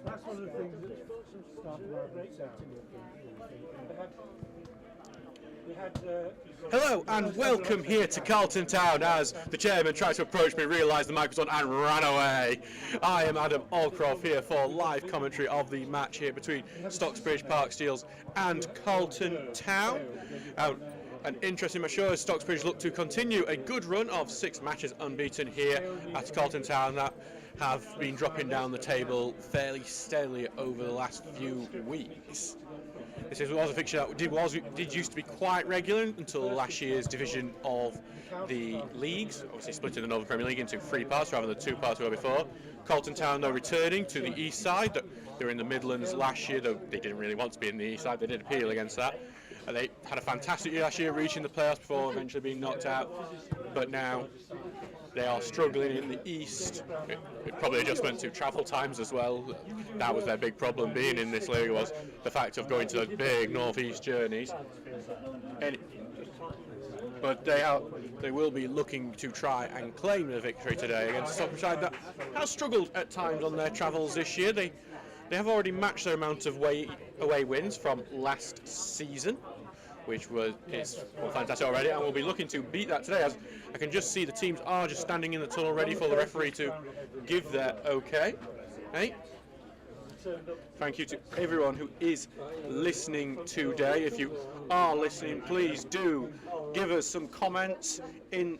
That's one of the things that started our breakdown. Hello and welcome here to Carlton Town as the chairman tried to approach me, realised the mic was on and ran away. I am Adam Allcroft here for live commentary of the match here between Stocksbridge Park Steels and Carlton Town. An interesting match as Stocksbridge look to continue a good run of 6 matches unbeaten here at Carlton Town that have been dropping down the table fairly steadily over the last few weeks. This was a fixture that did used to be quite regular until last year's division of the leagues, obviously splitting the Northern Premier League into 3 parts rather than the 2 parts we were before. Carlton Town, though, returning to the east side. They were in the Midlands last year, though they didn't really want to be in the east side. They did appeal against that. They had a fantastic year last year, reaching the playoffs before eventually being knocked out. But now they are struggling in the east. It probably adjustment to travel times as well. That was their big problem being in this league, was the fact of going to those big northeast journeys. But they will be looking to try and claim the victory today against a Stockbridge side that has struggled at times on their travels this year. They have already matched their amount of away wins from last season, which is fantastic already, and we'll be looking to beat that today, as I can just see the teams are just standing in the tunnel ready for the referee to give their okay. Hey? Thank you to everyone who is listening today. If you are listening, please do give us some comments in.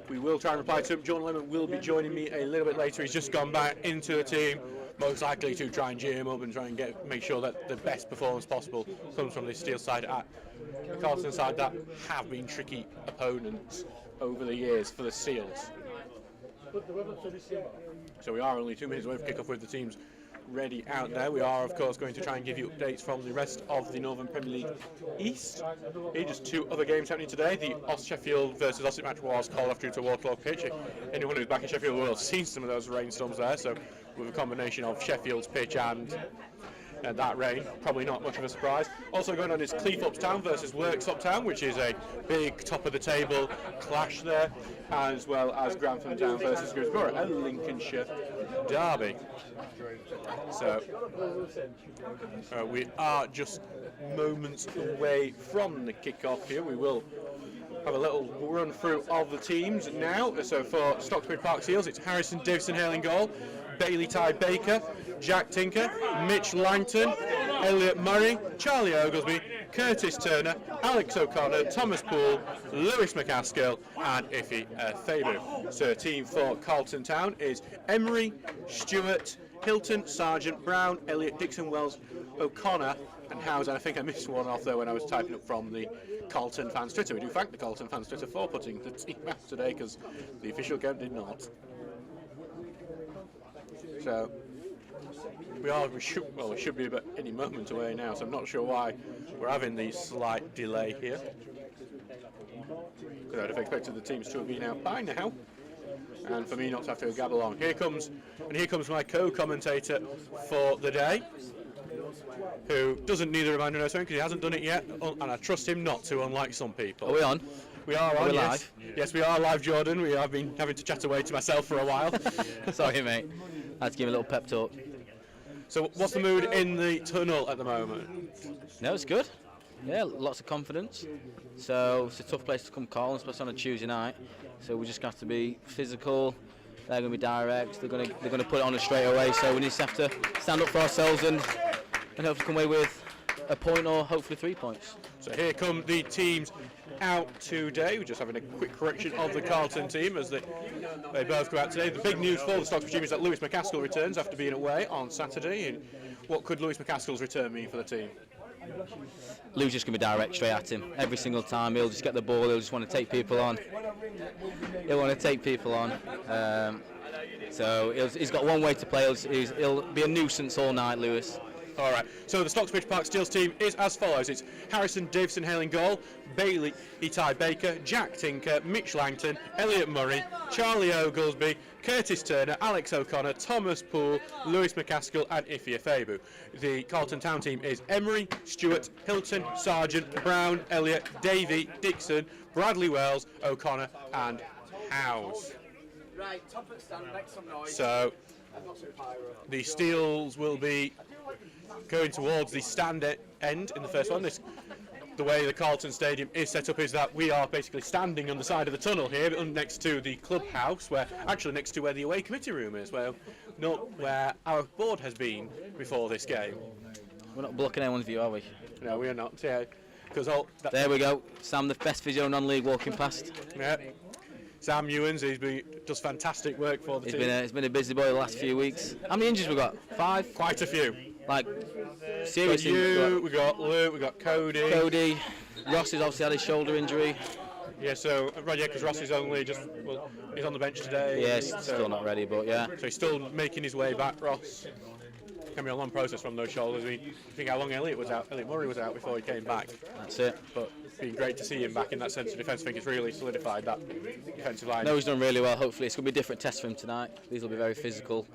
We will try and reply to him. John Lemon will be joining me a little bit later. He's just gone back into the team, most likely to try and cheer him up and try and make sure that the best performance possible comes from this Steel side at the Carlton side that have been tricky opponents over the years for the Seals. So we are only 2 minutes away from kick-off with the teams ready out there. We are, of course, going to try and give you updates from the rest of the Northern Premier League East. Here, just 2 other games happening today. The Sheffield versus Ossett match was called off due to a waterlogged pitch. Anyone who's back in Sheffield will have seen some of those rainstorms there, so with a combination of Sheffield's pitch and that rain, probably not much of a surprise. Also going on is Cleethorpes Town versus Worksop Town, which is a big top of the table clash there, as well as Grantham Town versus Grimsborough, a Lincolnshire derby. So we are just moments away from the kick-off here. We will have a little run through of the teams now. So for Stocksbridge Park Seals, it's Harrison Davison Hale in goal, Bailey Ty Baker, Jack Tinker, Mitch Langton, Elliot Murray, Charlie Oglesby, Curtis Turner, Alex O'Connor, Thomas Poole, Lewis McCaskill and Iffy Fabu. So team for Carlton Town is Emery, Stewart, Hilton, Sargent, Brown, Elliot, Dixon, Wells, O'Connor and Howes. And I think I missed one off there when I was typing up from the Carlton fans Twitter. We do thank the Carlton fans Twitter for putting the team out today, because the official account did not. So we should be about any moment away now, so I'm not sure why we're having the slight delay here, because I'd have expected the teams to have been out by now and for me not to have to gab along. Here comes my co-commentator for the day, who doesn't need a reminder or something because he hasn't done it yet, and I trust him not to, unlike some people. Are we on? We are on, yes. Live? Yes, we are live, Jordan. We have been having to chat away to myself for a while. Sorry, mate. I had to give a little pep talk. So what's the mood in the tunnel at the moment? No, it's good. Yeah, lots of confidence. So it's a tough place to come Carlton, especially on a Tuesday night. So we just have to be physical. They're going to be direct. They're going to put it on us straight away. So we just have to stand up for ourselves and hopefully come away with a point or hopefully 3 points. So here come the teams out today. We're just having a quick correction of the Carlton team as they both go out today. The big news for the Stocksbridge team is that Lewis McCaskill returns after being away on Saturday. And what could Lewis McCaskill's return mean for the team? Lou's just going to be direct straight at him every single time. He'll just get the ball. He'll just want to take people on. So he's got one way to play. He'll be a nuisance all night, Lewis. All right, so the Stocksbridge Park Steels team is as follows. It's Harrison Davison Hale in goal, Bailey Ty Baker, Jack Tinker, Mitch Langton, Elliot Murray, Charlie Oglesby, Curtis Turner, Alex O'Connor, Thomas Poole, Lewis McCaskill and Iffy Fabu. The Carlton Town team is Emery, Stewart, Hilton, Sargent, Brown, Elliot, Davey, Dixon, Bradley Wells, O'Connor and Howes. Right, top at stand, make some noise. So The Steels will be going towards the stand end in the first one. The way the Carlton Stadium is set up is that we are basically standing on the side of the tunnel here, next to the clubhouse, actually next to where the away committee room is, where our board has been before this game. We're not blocking anyone's view, are we? No, we are not. Yeah, there we go. Sam, the best physio non-league, walking past. Yeah. Sam Ewens, does fantastic work for the team. He's been a busy boy the last few weeks. How many injuries we got? 5? Quite a few. Like, seriously. We got Luke, we got Cody. Ross has obviously had his shoulder injury. Yeah, so because Ross is only he's on the bench today. Yeah, he's still not ready, but yeah. So he's still making his way back, Ross. Can be a long process from those shoulders. I think how long Elliot Murray was out before he came back. That's it. But it's been great to see him back in that centre defence. I think it's really solidified that defensive line. No, he's done really well. Hopefully, it's going to be a different test for him tonight. These will be very physical,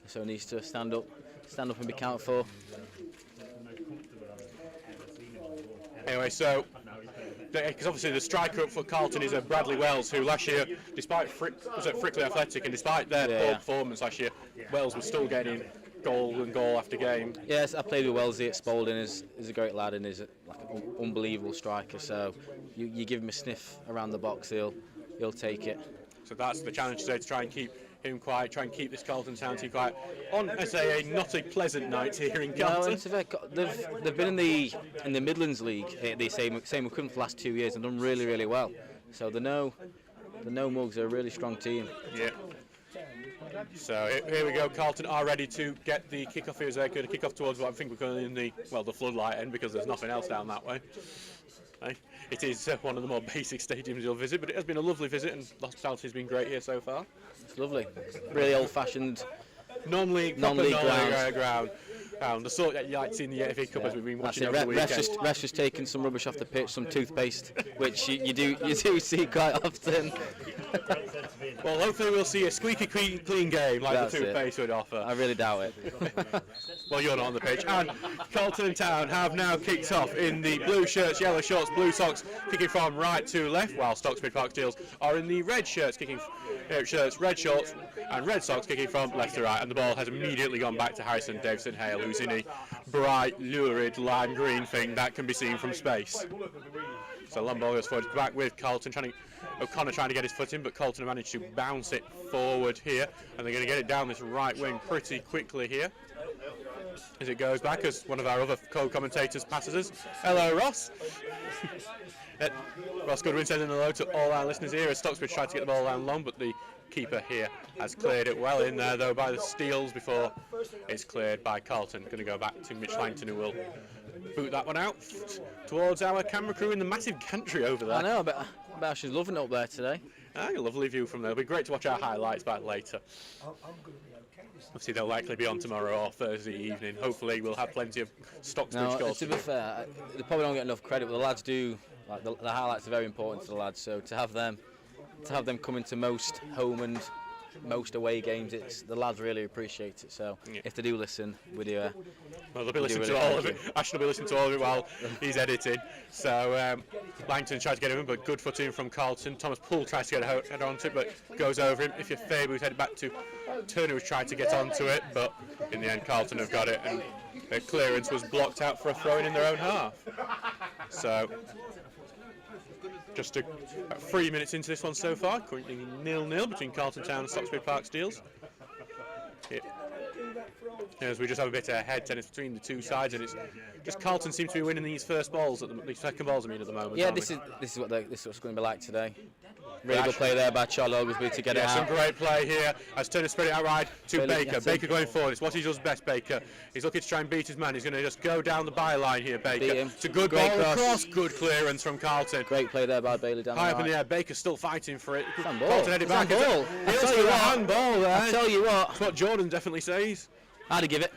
so he needs to stand up and be counted for. Anyway, so because obviously the striker up for Carlton is Bradley Wells, who last year, despite was at Frickley Athletic, and despite their poor performance last year, Wells was still getting goal after game. Yes, I played with Wellesley at Spalding. He's a great lad and is like an unbelievable striker. So you give him a sniff around the box, he'll take it. So that's the challenge today, to try and keep him quiet, try and keep this Carlton Town team quiet on, I say, not a pleasant night here in Carlton. No, they've been in the Midlands League, the same equivalent for the last 2 years, and done really, really well. So the No Mugs are a really strong team. Yeah. So here we go. Carlton are ready to get the kick-off here. They're going to kick off towards what I think we're going in the floodlight end, because there's nothing else down that way. It is one of the more basic stadiums you'll visit, but it has been a lovely visit, and the hospitality has been great here so far. It's lovely. Really old-fashioned non-league ground. The sort that you like to see in the FA Cup as we've been watching over the weekend. Ref's just taken some rubbish off the pitch, some toothpaste, which you do see quite often. Well, hopefully we'll see a squeaky clean game like the toothpaste would offer. I really doubt it. Well, you're not on the pitch. And Carlton Town have now kicked off in the blue shirts, yellow shorts, blue socks, kicking from right to left, while Stocksbridge Park Steels are in the red shirts, red shorts and red socks, kicking from left to right. And the ball has immediately gone back to Harrison Davison Hale, who's in a bright, lurid lime green thing that can be seen from space. So long ball goes forward, back with Carlton, O'Connor trying to get his foot in, but Carlton managed to bounce it forward here, and they're going to get it down this right wing pretty quickly here. As it goes back, as one of our other co-commentators passes us. Hello, Ross. Ross Goodwin sending hello to all our listeners here as Stocksbridge tried to get the ball down long, but the keeper here has cleared it well in there, though, by the Steels before it's cleared by Carlton. Going to go back to Mitch Langton, who will boot that one out towards our camera crew in the massive gantry over there. I know, but she's loving it up there today. A lovely view from there. It'll be great to watch our highlights back later. Obviously, they'll likely be on tomorrow or Thursday evening. Hopefully, we'll have plenty of Stocksbridge goals. To be fair, they probably don't get enough credit, but the lads do. Like the highlights are very important to the lads. So to have them come into most home and most away games, the lads really appreciate it. So if they do listen, we do. Well, they'll be listening to all of it. Ash will be listening to all of it while he's editing. So Langton tried to get him in, but good footing from Carlton. Thomas Poole tries to get a head onto it, but goes over him. If you're Faber, who's headed back to Turner, who's tried to get onto it, but in the end, Carlton have got it, and their clearance was blocked out for a throw-in their own half. So just 3 minutes into this one so far, currently 0-0 between Carlton Town and Stocksbridge Park Steels. As we just have a bit of head tennis between the two sides, and it's just Carlton seem to be winning these first balls, these second balls, at the moment. Yeah, this is what it's going to be like today. Really good play there by Charlie Oglesby to get it out. Some great play here as Turner spread it out wide to Baker. Baker going forward. It's what he does best, Baker. He's looking to try and beat his man. He's going to just go down the byline here, Baker. It's a good ball across. Good clearance from Carlton. Great play there by Bailey down high the up in the air. Baker's still fighting for it. Carlton headed back. Handball. I tell you what. That's what Jordan definitely says. I'd give it.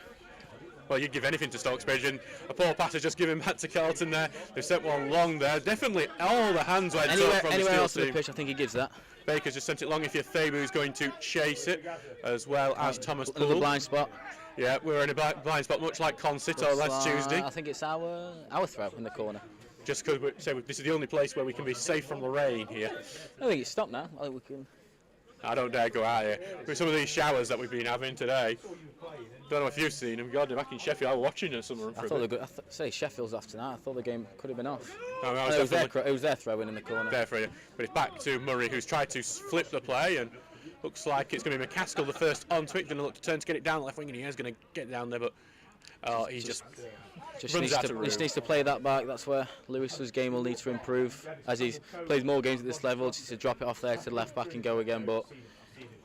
Well, you'd give anything to Stocksbridge, and a poor pass has just given back to Carlton there. They've sent one long there. Definitely all the hands went up from the Steels team. Anywhere else on the pitch, I think he gives that. Baker's just sent it long. If you're Faber, who's going to chase it, as well as Thomas Poole. Another blind spot. Yeah, we're in a blind spot, much like Concert or last Tuesday. I think it's our throw in the corner. Just because this is the only place where we can be safe from the rain here. I think it's stopped now. I think we can. I don't dare go out here. With some of these showers that we've been having today, don't know if you've seen them. God, back in Sheffield, I was watching them. I thought they were good. Say Sheffield's off tonight. I thought the game could have been off. No, it was their throw in the corner. There for you. But it's back to Murray, who's tried to flip the play, and looks like it's going to be McCaskill the first onto it. Going to look to turn to get it down the left wing, and he is going to get it down there, but he just needs to play that back. That's where Lewis's game will need to improve as he plays more games at this level. Just to drop it off there to the left back and go again, but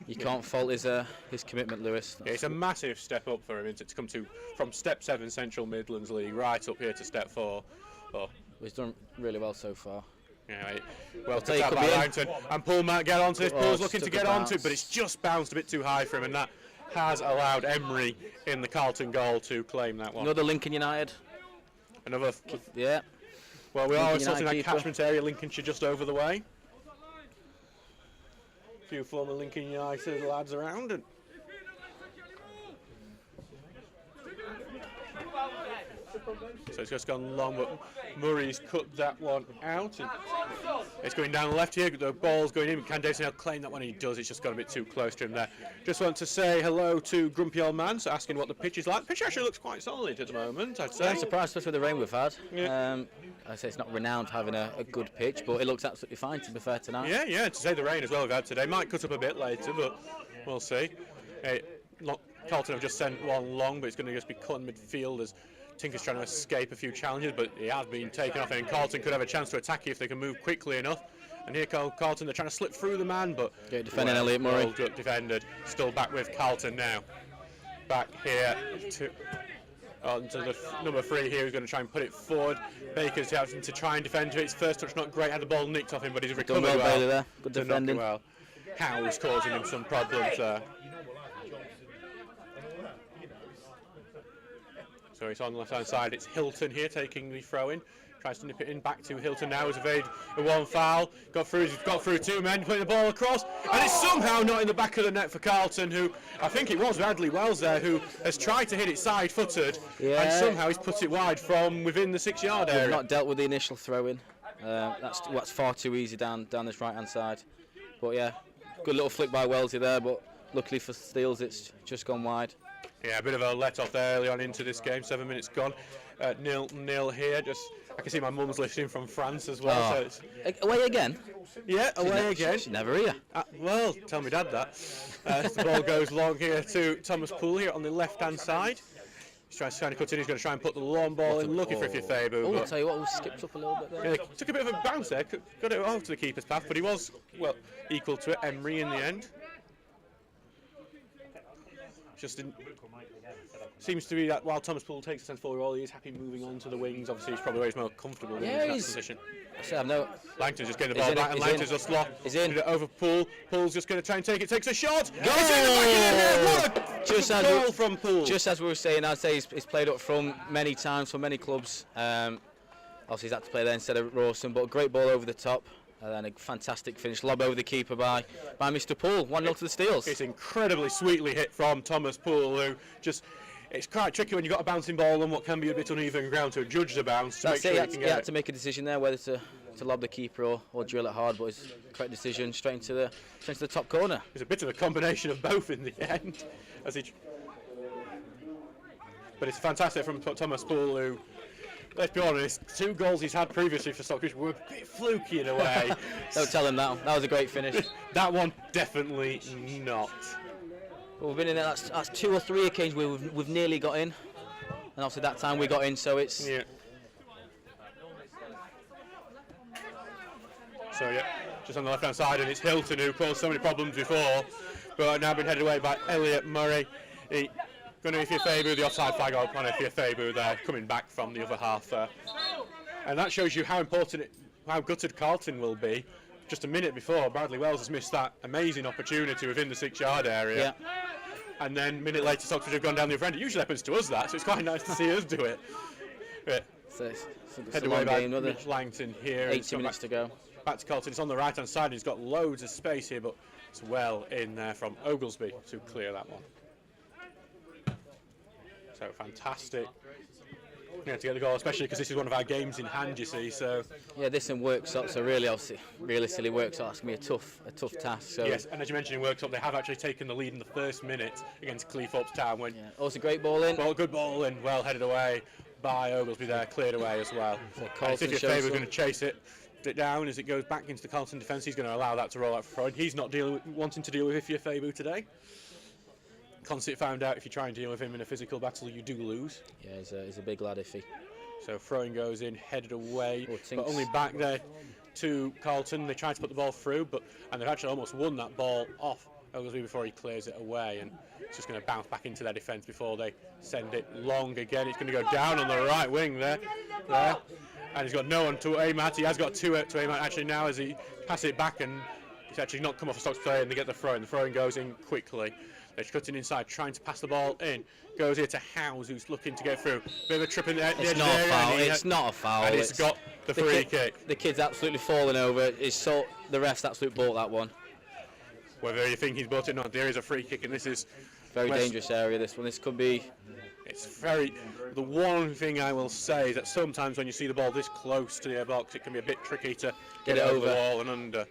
you can't fault his commitment, Lewis. Yeah, it's a massive step up for him to come from Step 7 Central Midlands League right up here to Step 4. But he's done really well so far. Yeah, right. Well, took that by Langton, and Paul might get onto this. Paul's looking to get onto it, but it's just bounced a bit too high for him, and that has allowed Emery in the Carlton goal to claim that one. Another Lincoln United. Another. Yeah. Well, we are still in that catchment area, Lincolnshire just over the way. A few former Lincoln United lads around. And so it's just gone long, but Murray's cut that one out. And it's going down the left here, the ball's going in. Can Davison now claim that one? He does, it's just got a bit too close to him there. Just want to say hello to Grumpy Old Man, so asking what the pitch is like. The pitch actually looks quite solid at the moment, I'd say. I'm surprised, especially with the rain we've had. Yeah. I say it's not renowned for having a good pitch, but it looks absolutely fine, to be fair, tonight. Yeah, to say the rain as well we've had today. Might cut up a bit later, but we'll see. Carlton have just sent one long, but it's going to just be cut in midfield as Tinker's trying to escape a few challenges, but he has been taken off, and Carlton could have a chance to attack you if they can move quickly enough. And here Carlton, they're trying to slip through the man, but defending Elliot Murray. Well defended. Still back with Carlton now. Back here onto the number 3 here, who's going to try and put it forward. Baker's having to try and defend to it. His first touch not great, had the ball nicked off him, but he's recovered well. Bailey there. Good defending. Well. How's causing him some problems there. So it's on the left-hand side. It's Hilton here taking the throw-in. Tries to nip it in back to Hilton now. Has evaded a one foul. Got through 2 men, putting the ball across, and it's somehow not in the back of the net for Carlton, who I think it was Radley Wells there who has tried to hit it side-footed, and somehow he's put it wide from within the 6-yard area. We've not dealt with the initial throw-in. That's far too easy down this right-hand side. But yeah, good little flick by Wellesley there, but luckily for Steels, it's just gone wide. Yeah, a bit of a let-off there early on into this game. 7 minutes gone. 0-0 here. I can see my mum's listening from France as well. Oh. So it's away again? Yeah, away again. She's never here. Well, tell me dad that. The ball goes long here to Thomas Poole here on the left-hand side. He's trying to cut in. He's going to try and put the long ball in, looking for Ifeabu. Oh, I'll tell you what, we skipped up a little bit there. Yeah, took a bit of a bounce there. Got it off to the keeper's path, but he was, well, equal to it. Emery in the end. Just seems to be that while Thomas Poole takes the centre forward role, he is happy moving on to the wings. Obviously, he's probably where he's more comfortable in that position. Langton's just getting the ball back, and Langton's just lost. He's in. Over Poole. Poole's just going to try and take it. Takes a shot. Goal! It's in the back of the net. What a goal from Poole. Just as we were saying, I'd say he's played up front many times for many clubs. Obviously, he's had to play there instead of Rawson, but a great ball over the top. And then a fantastic finish, lob over the keeper by Mr. Poole, 1-0 to the Steels. It's incredibly sweetly hit from Thomas Poole, who just, it's quite tricky when you've got a bouncing ball on what can be a bit uneven ground to judge the bounce. That's it, he had to make a decision there whether to lob the keeper or drill it hard, but it's a correct decision, straight into the top corner. It's a bit of a combination of both in the end. But it's fantastic from Thomas Poole, who, let's be honest, 2 goals he's had previously for Stocksbridge were a bit fluky in a way. Don't tell him that. That was a great finish. That one, definitely not. Well, we've been in there, that's 2 or 3 occasions where we've nearly got in. And obviously that time we got in, so it's... Yeah. So yeah, just on the left-hand side, and it's Hilton who caused so many problems before, but now been headed away by Elliot Murray. Going to Ifeabu, the offside flag on Ifeabu there, coming back from the other half there. And that shows you how important, how gutted Carlton will be. Just a minute before, Bradley Wells has missed that amazing opportunity within the 6-yard area. Yeah. And then a minute later, Stocksbridge have gone down the other end. It usually happens to us that, so it's quite nice to see us do it. So headed away by Mitch Langton here. 80 minutes to go. Back to Carlton. It's on the right-hand side. He's got loads of space here, but it's well in there from Oglesby to clear that one. So fantastic Yeah, to get the goal, especially because this is one of our games in hand, you see. So Yeah, this in Worksop, so really, obviously, realistically, Worksop, that's going to be a tough task. So. Yes, and as you mentioned in Worksop, they have actually taken the lead in the first minute against Cleethorpes Town. When Also, great ball in. Well, good ball in, well headed away by Oglesby there, cleared away as well. So City of Favour is going to chase it down as it goes back into the Carlton defence. He's going to allow that to roll out for Freud. He's not wanting to deal with Ifya Fabu today. Conceit found out if you try and deal with him in a physical battle, you do lose. Yeah, he's a big lad, Iffy. So throwing goes in, headed away, Oh, but only back there to Carlton. They tried to put the ball through, and they've actually almost won that ball off Oglesby before he clears it away, and it's just going to bounce back into their defence before they send it long again. It's going to go down on the right wing there, and he's got no one to aim at. He has got two to aim at actually now as he passes it back, and he's actually not come off a Stocksbridge player, and they get the throw, and the throwing goes in quickly. They're cutting inside, trying to pass the ball in. Goes here to Howes, who's looking to get through. Bit of a trip in the edge there. It's not a foul. And he's got the free kick. The kid's absolutely falling over. The ref's absolutely bought that one. Whether you think he's bought it or not, there is a free kick, and this is very dangerous area. This one. This could be. It's very. The one thing I will say is that sometimes when you see the ball this close to the box, it can be a bit tricky to get it over the wall and under.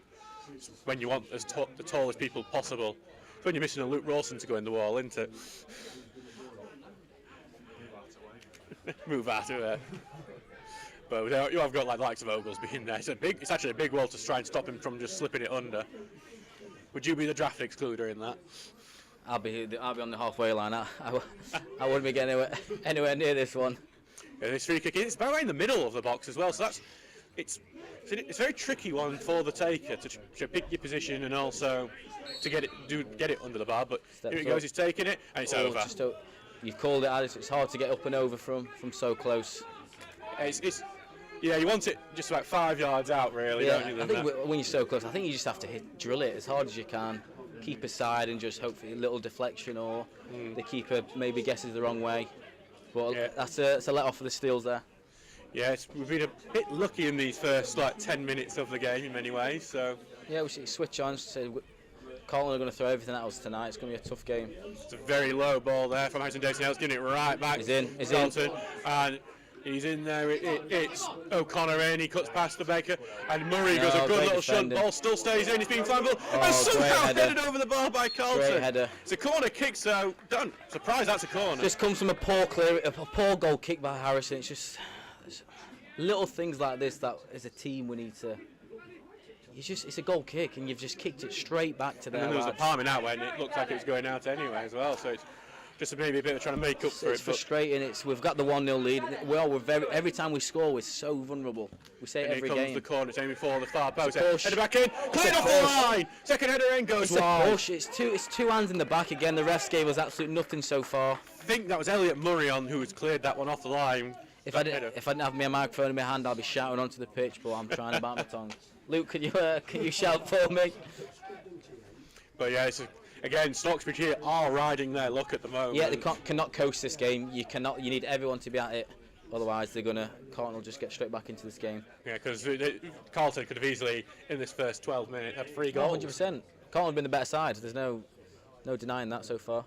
When you want the tallest people possible. When you're missing a Luke Rawson to go in the wall, isn't it? Move out of there. But you have got like the likes of Oglesby in there. It's actually a big wall to try and stop him from just slipping it under. Would you be the draft excluder in that? I'll be on the halfway line. I wouldn't be getting anywhere near this one. Yeah, this free kick is right in the middle of the box as well, so it's a very tricky one for the taker to pick your position and also to get it under the bar. But here it goes, he's taking it and it's over. You've called it, Alice. It's hard to get up and over from so close. Yeah, you want it just about 5 yards out, really, don't you? I think when you're so close, I think you just have to drill it as hard as you can. Keep aside and just hopefully a little deflection, or the keeper maybe guesses the wrong way. But that's a let off for the Steels there. Yeah, we've been a bit lucky in these first 10 minutes of the game in many ways. So yeah, we should switch on. So Carlton are going to throw everything at us tonight. It's going to be a tough game. It's a very low ball there from Harrison Daisy. He's getting it right back. He's in. And he's in there. It's O'Connor in. He cuts past the Baker, and Murray goes a good little shot. Ball still stays in. He's being flammable, and somehow headed over the bar by Carlton. Great header. It's a corner kick, so done. Surprised that's a corner. Just comes from a poor goal kick by Harrison. It's just little things like this that as a team we need to. It's a goal kick, and you've just kicked it straight back to there. And there was a palming out when it looked like it was going out anyway as well. So it's just maybe a bit of trying to make up for it. It's frustrating. We've got the 1-0 lead. Every time we score, we're so vulnerable. We say it every game. Here comes the corner. It's aiming for the far post. Header back in. Cleared off the line. Second header in goes wide. It's a push. It's two hands in the back again. The refs gave us absolutely nothing so far. I think that was Elliot Murray who has cleared that one off the line. If I didn't have my microphone in my hand, I'd be shouting onto the pitch, but I'm trying to bite my tongue. Luke, can you shout for me? But yeah, again, Stocksbridge here are riding their luck at the moment. Yeah, they cannot coast this game. You need everyone to be at it. Otherwise, Carlton will just get straight back into this game. Yeah, because Carlton could have easily, in this first 12 minutes, had 3 goals. 100%. Carlton have been the better side. There's no denying that so far.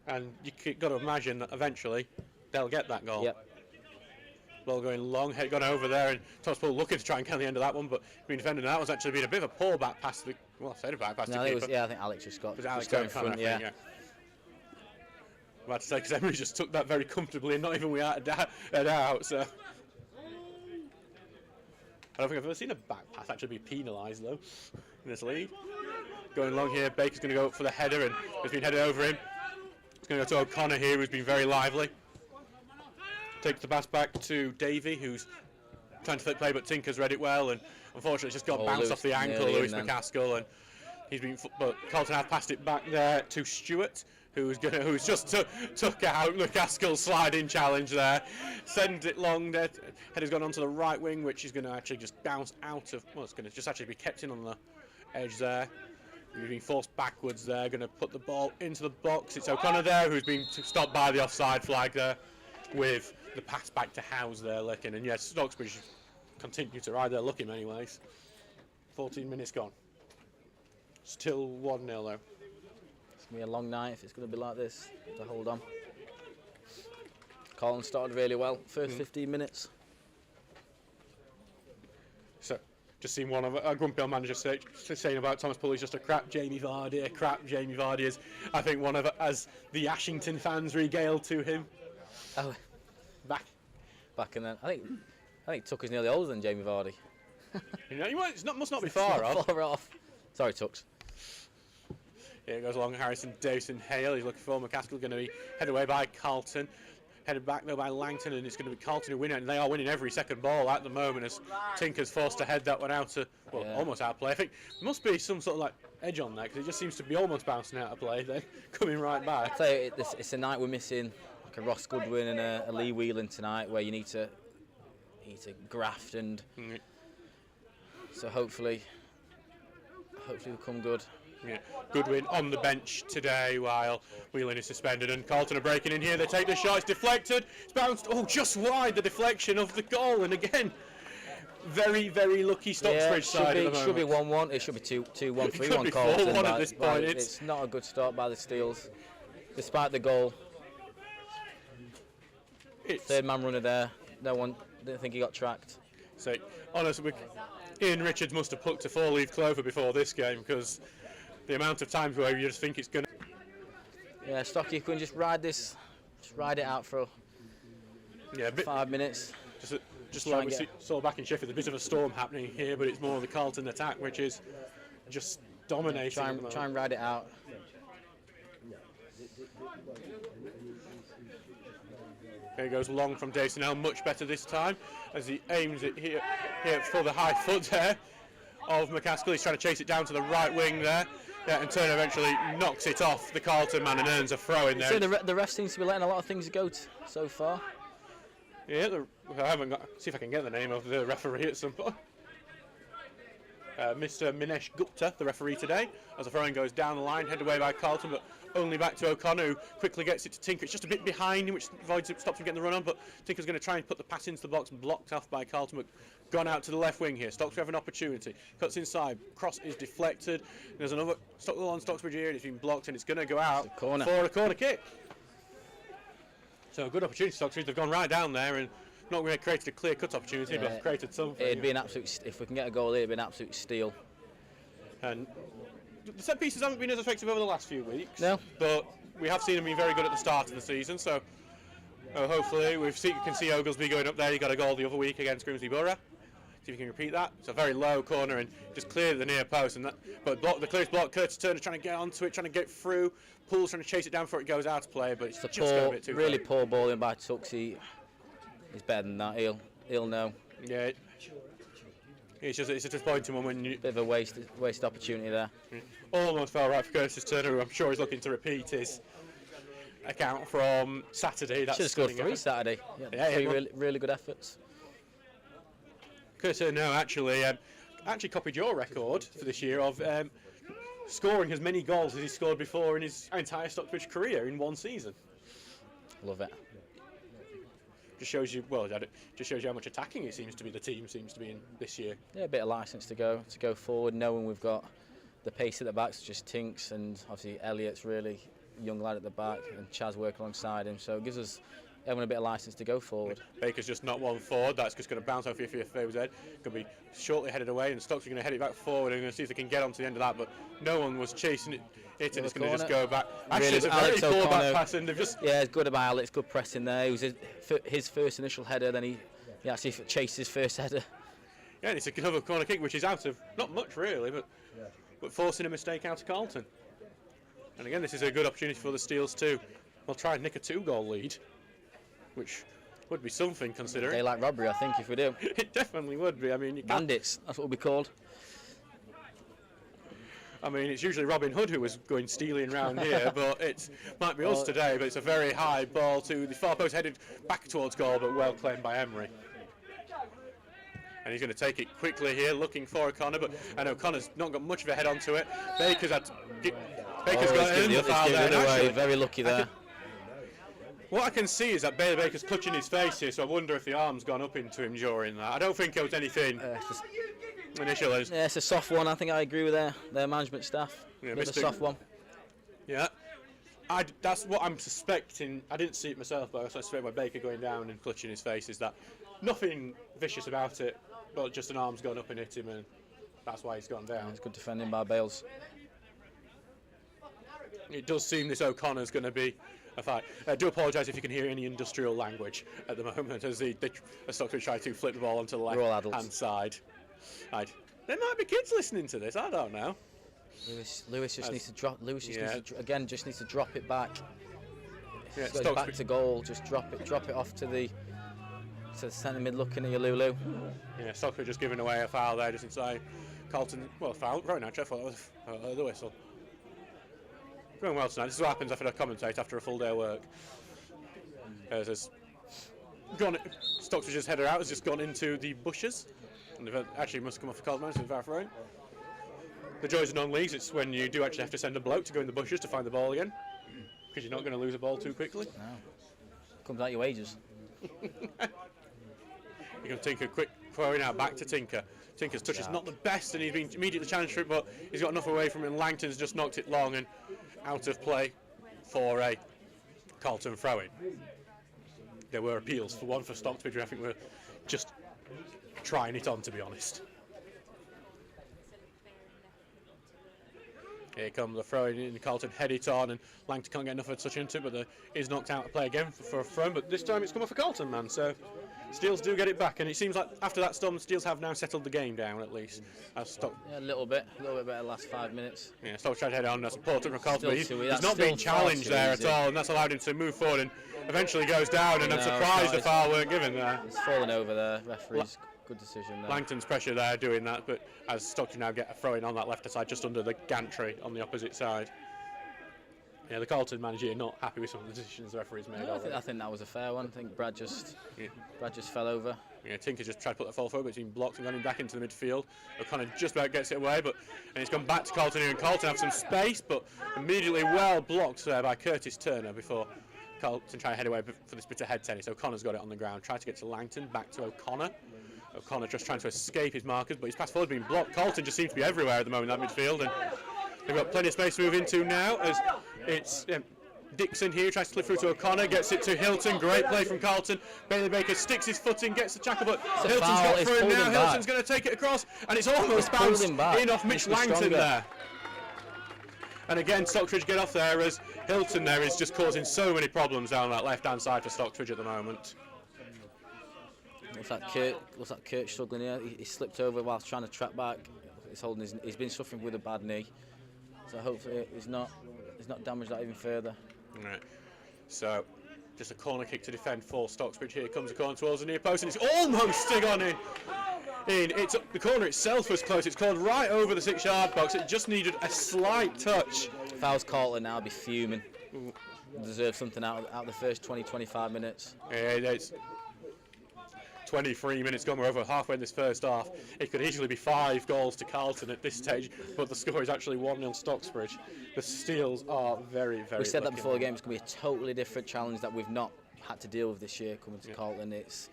And you've got to imagine that eventually they'll get that goal. Yep. Ball going long, head gone over there, and Thomas Paul looking to try and count the end of that one, but being defended. That was actually been a bit of a poor back pass to the. Well, I said a back pass to the keeper. I think Alex just got. Was Alex going in front? yeah. I'm about to say because Emery just took that very comfortably, and not even we had out. So I don't think I've ever seen a back pass actually be penalised though in this league. Going long here, Baker's going to go up for the header, and it's been headed over him. It's going to go to O'Connor here, who's been very lively. Takes the pass back to Davey, who's trying to flip play, but Tinker's read it well, and unfortunately it's just got bounced off the ankle, Lewis McCaskill, and but Carlton have passed it back there to Stewart, who's just took out McCaskill's sliding challenge there, sends it long there. Header's gone onto the right wing, which is going to actually just bounce out of. Well, it's going to just actually be kept in on the edge there. He's being forced backwards there, going to put the ball into the box. It's O'Connor there, who's been stopped by the offside flag there, with the pass back to Howes there, looking, and yes, Stocksbridge continue to ride their luck in many ways. 14 minutes gone. Still 1-0 though. It's going to be a long night if it's going to be like this, to hold on. Carlton started really well, first 15 minutes. So, just seen one of a grumpy old manager saying about Thomas Pulley's just a crap Jamie Vardy, as I think one of as the Ashington fans regaled to him. Oh, back and then I think Tucker's nearly older than Jamie Vardy. You know, must not be far off. Far off. Sorry, Tux. Here it goes along Harrison, Dawson, Hale. He's looking for McCaskill, going to be headed away by Carlton. Headed back though by Langton, and it's going to be Carlton who win it, and they are winning every second ball at the moment as Tinker's forced to head that one out to, well, almost out of play. I think there must be some sort of like edge on there, because it just seems to be almost bouncing out of play, then coming right back. So it's a night we're missing like a Ross Goodwin and a Lee Whelan tonight, where you need to graft, and so hopefully we'll come good. Yeah. Goodwin on the bench today while Whelan is suspended, and Carlton are breaking in here. They take the shot, it's deflected, it's bounced, just wide the deflection of the goal, and again, very, very lucky Stocksbridge side at the moment. Should be 1-1, it should be 2-1, 3-1 Carlton. 4-1 at this point. It's not a good start by the Steels, despite the goal. Third man runner there, no one didn't think he got tracked. So, honestly, Ian Richards must have plucked a 4-leaf clover before this game, because the amount of times where you just think it's going to... Yeah, Stocky, you can just ride it out for 5 minutes. Just like we saw back in Sheffield, a bit of a storm happening here, but it's more the Carlton attack, which is just dominating. Try and ride it out. Here goes long from Dawson, much better this time, as he aims it here for the high foot there of McCaskill. He's trying to chase it down to the right wing there. Yeah, and Turner eventually knocks it off the Carlton man and earns a throw in there. So the ref seems to be letting a lot of things go so far. Yeah, I haven't got. See if I can get the name of the referee at some point. Mr. Minesh Gupta, the referee today, as the throwing goes down the line, headed away by Carlton, but only back to O'Connor, who quickly gets it to Tinker. It's just a bit behind him, which stops him getting the run on, but Tinker's going to try and put the pass into the box, blocked off by Carlton, but gone out to the left wing here. Stocksbridge have an opportunity. Cuts inside, cross is deflected. There's another on Stocksbridge here, and it's been blocked, and it's going to go out for a corner kick. So a good opportunity, Stocksbridge. They've gone right down there and not really created a clear-cut opportunity, but created something. It'd be an absolute, if we can get a goal here, it'd be an absolute steal. And the set pieces haven't been as effective over the last few weeks. No. But we have seen them be very good at the start of the season, so hopefully you can see Oglesby going up there. He got a goal the other week against Grimsby Borough. See if you can repeat that. It's a very low corner and just cleared the near post, and but the clearest block. Curtis Turner trying to get onto it, trying to get through. Pool's trying to chase it down before it goes out of play, but it's just going a bit too really poor ball in by Tuxie. He's better than that. He'll know. Yeah. It's a disappointing one when you... Bit of a waste opportunity there. Almost fell right for Curtis Turner, who I'm sure is looking to repeat his account from Saturday. Should have scored 3 Saturday. Yeah, 3 really good efforts. Curtis Turner actually copied your record for this year of scoring as many goals as he scored before in his entire Stocksbridge career in one season. Love it. Just shows you how much attacking the team seems to be in this year. Yeah, a bit of licence to go forward, knowing we've got the pace at the back, such as Tinks, and obviously Elliot's really young lad at the back, and Chaz work alongside him. So it gives us everyone a bit of licence to go forward. Baker's just not one forward. That's just going to bounce off Fair's head. Going to be shortly headed away, and Stocks are going to head it back forward and going to see if they can get onto the end of that. But no one was chasing it, and it's going to just go back. Actually, it's a very poor back pass, and they've just... Yeah, it's good about Alex, good pressing there. It was his first initial header, then he actually chased his first header. Yeah, and it's another corner kick, which is out of, not much really, but forcing a mistake out of Carlton. And again, this is a good opportunity for the Steels too. We'll try and nick a 2-goal lead, which would be something considering. Daylight robbery, I think, if we do. It definitely would be. I mean, bandits, that's what we'll be called. I mean, it's usually Robin Hood who was going stealing around here, but it might be us today. But it's a very high ball to the far post, headed back towards goal, but well claimed by Emery. And he's going to take it quickly here, looking for O'Connor, but and O'Connor's not got much of a head onto it. Baker's got in the foul there. Actually, very lucky there. What I can see is that Bailey Baker's clutching his face here, so I wonder if the arm's gone up into him during that. I don't think it was anything initial. Yeah, it's a soft one. I think I agree with their management staff. Yeah, it's a soft one. Yeah. That's what I'm suspecting. I didn't see it myself, but I suspect by Baker going down and clutching his face is that nothing vicious about it, but just an arm's gone up and hit him, and that's why he's gone down. It's good defending by Bales. It does seem this O'Connor's going to be a fight. I do apologise if you can hear any industrial language at the moment as Stocksbridge try to flip the ball onto the left-hand side. Right. There might be kids listening to this, I don't know. Lewis just needs to drop. Lewis just needs to drop it back. Yeah, He's got back to goal. Just drop it off to the centre mid, looking at your Lulu. Yeah, Stocksbridge just giving away a foul there, just inside Carlton. Well, foul, very nice. I thought it was the whistle. Going well tonight. This is what happens after I commentate after a full day of work. Stocksbridge's header out has just gone into the bushes, and they've actually must come off the Carlton man, so it's throwing. The joys of non-leagues, it's when you do actually have to send a bloke to go in the bushes to find the ball again, because you're not going to lose a ball too quickly. No. Comes out your wages. You're going to Tinker, quick throwing out back to Tinker. Tinker's touch is not the best, and he's been immediately challenged for it, but he's got enough away from it, and Langton's just knocked it long and out of play for a Carlton throw-in. There were appeals for one for Stocksbridge, I think we're just trying it on, to be honest. Here comes the throw in, Carlton head it on, and Langton can't get enough of a touch into it, but is knocked out to play again for a throw, but this time it's come off a Carlton man, so Steels do get it back, and it seems like after that storm, Steels have now settled the game down at least. Yeah, a little bit better last 5 minutes. Yeah, Stoke tried to head on, that's important for Carlton, but he's not being being challenged there at all, and that's allowed him to move forward, and eventually goes down, and I'm surprised the foul weren't given there. He's fallen over there, referee's good decision there. Langton's pressure there doing that, but as Stockton now get a throw in on that left side, just under the gantry on the opposite side. Yeah, the Carlton manager here not happy with some of the decisions the referee's made. No, I think that was a fair one. I think Brad just fell over. Yeah, Tinker just tried to put the fall forward, but it's been blocked and gone back into the midfield. O'Connor just about gets it away, and it's gone back to Carlton here, and Carlton have some space, but immediately well blocked there by Curtis Turner before Carlton try to head away for this bit of head tennis. O'Connor's got it on the ground, tried to get to Langton, back to O'Connor. O'Connor just trying to escape his markers, but his pass forward being blocked. Carlton just seems to be everywhere at the moment in that midfield, and they've got plenty of space to move into now as it's Dixon here, tries to slip through to O'Connor, gets it to Hilton, great play from Carlton. Bailey Baker sticks his foot in, gets the tackle, but Hilton's got through now. Hilton's going to take it across, and it's almost bounced in off Mitch Langton there. And again, Stocksbridge get off there as Hilton there is just causing so many problems down that left-hand side for Stocksbridge at the moment. Looks like Kurt struggling here. He slipped over whilst trying to track back. He's been suffering with a bad knee, so hopefully he's not damaged that even further. Right. So just a corner kick to defend for Stocksbridge. Here comes the corner towards the near post, and it's almost gone in. The corner itself was close. It's called right over the 6-yard box. It just needed a slight touch. If I was Carlton now, I'd be fuming. Deserve something out of the first 20-25 minutes. Yeah, it's 23 minutes gone. We're over halfway in this first half. It could easily be 5 goals to Carlton at this stage, but the score is actually 1-0 Stocksbridge. The Steels are very, very. We said that before the game. It's going to be a totally different challenge that we've not had to deal with this year coming to Carlton. It's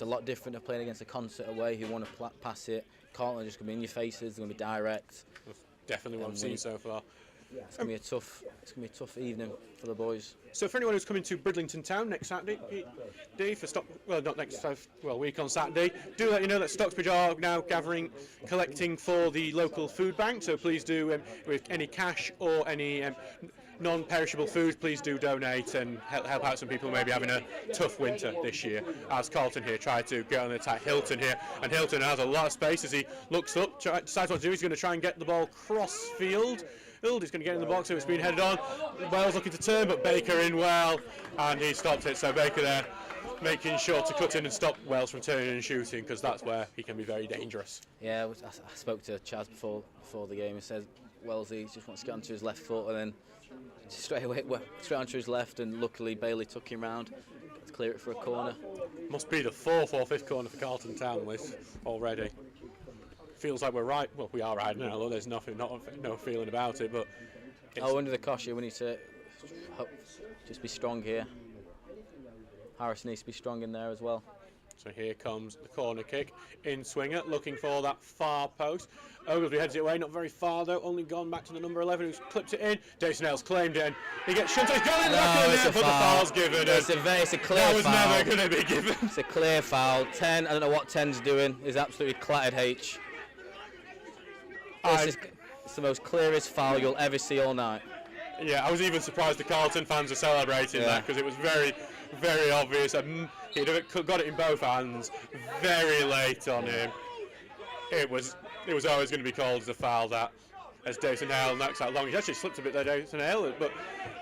a lot different to playing against a concert away who want to pass it. Carlton are just going to be in your faces. They're going to be direct. That's definitely what I've seen so far. It's going to be a tough evening for the boys. So for anyone who's coming to Bridlington Town next Saturday, week on Saturday, do let you know that Stocksbridge are now collecting for the local food bank. So please do, with any cash or any non-perishable food, please do donate and help out some people who may be having a tough winter this year. As Carlton here try to get on the attack, Hilton here, and Hilton has a lot of space as he looks up, decides what to do. He's going to try and get the ball cross field. He's going to get in the box, so it's been headed on. Wells looking to turn, but Baker in well, and he stopped it. So Baker there making sure to cut in and stop Wells from turning and shooting, because that's where he can be very dangerous. Yeah, I spoke to Chaz before the game. He said Wells just wants to get onto his left foot, and then straight onto his left, and luckily Bailey took him round to clear it for a corner. Must be the 4th or 5th corner for Carlton Town already. Feels like we're right. Well, we are right now. Although there's no feeling about it. But under the caution, we need to just be strong here. Harris needs to be strong in there as well. So here comes the corner kick. In swinger, looking for that far post. Ogilvie heads it away, not very far though, only gone back to the number 11 who's clipped it in. Davison Hale's claimed it, and he gets shunted. He's going in the back of the net, but the foul's given. It's a clear foul. That was never going to be given. It's a clear foul. 10, I don't know what 10's doing. He's absolutely clattered H. It's the most clearest foul you'll ever see all night. Yeah, I was even surprised the Carlton fans were celebrating that, because it was very, very obvious. He'd have got it in both hands very late on him. It was always going to be called as a foul, that, as Davison Hale knocks out long. He actually slipped a bit there, Davison Hale, but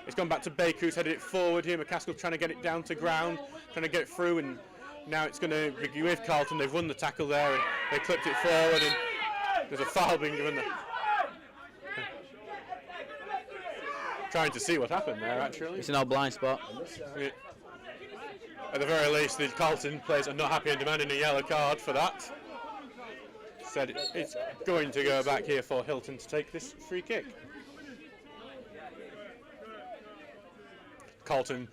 it's gone back to Baker, who's headed it forward here. McCaskill trying to get it down to ground, trying to get it through, and now it's going to be with Carlton. They've won the tackle there, and they clipped it forward, and there's a foul being given there. Trying to see what happened there, actually. It's an old blind spot. Yeah. At the very least, the Carlton players are not happy and demanding a yellow card for that. Said it's going to go back here for Hilton to take this free kick. Carlton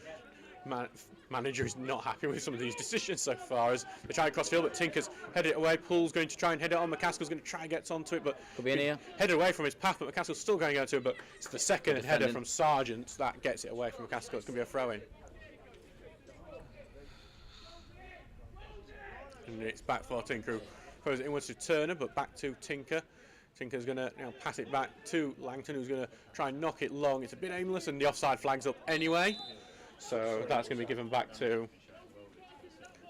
manager is not happy with some of these decisions so far, as they try to cross field, but Tinker's headed it away. Pool's going to try and head it on. McCaskill's going to try and get onto it, but could be in here. Headed away from his path, but McCaskill's still going to it, but it's the second header from Sargent that gets it away from McCaskill. It's going to be a throw-in. And it's back for Tinker, who throws it inwards to Turner, but back to Tinker. Tinker's going to pass it back to Langton, who's going to try and knock it long. It's a bit aimless, and the offside flag's up anyway. So that's going to be given back to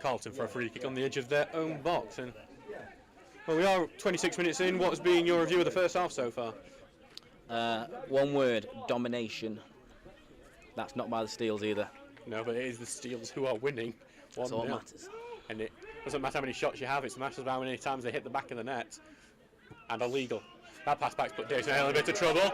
Carlton for a free kick on the edge of their own box. And well, we are 26 minutes in. What has been your review of the first half so far? One word: domination. That's not by the Steels either. No, but it is the Steels who are winning. That's all that matters. And it doesn't matter how many shots you have, it matters about how many times they hit the back of the net. And illegal. That pass back's put Davison Hale in a bit of trouble.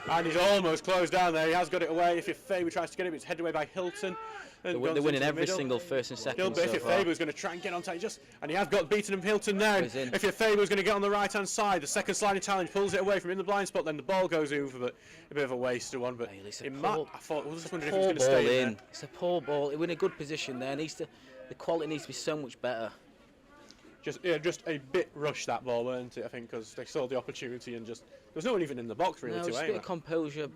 And he's almost closed down there. He has got it away. If Faber tries to get it, but it's headed away by Hilton. They're winning every single first and second. But if Faber was going to try and get on time, and he has got beaten of Hilton there. If Faber was going to get on the right hand side, the second sliding challenge pulls it away from in the blind spot. Then the ball goes over, but a bit of a wasted one. But I was just wondering if he was going to stay in. It's a poor ball. We're in a good position there. The quality needs to be so much better. Just a bit rushed, that ball, weren't it? I think, because they saw the opportunity and just there was no one even in the box really to aim. A bit of composure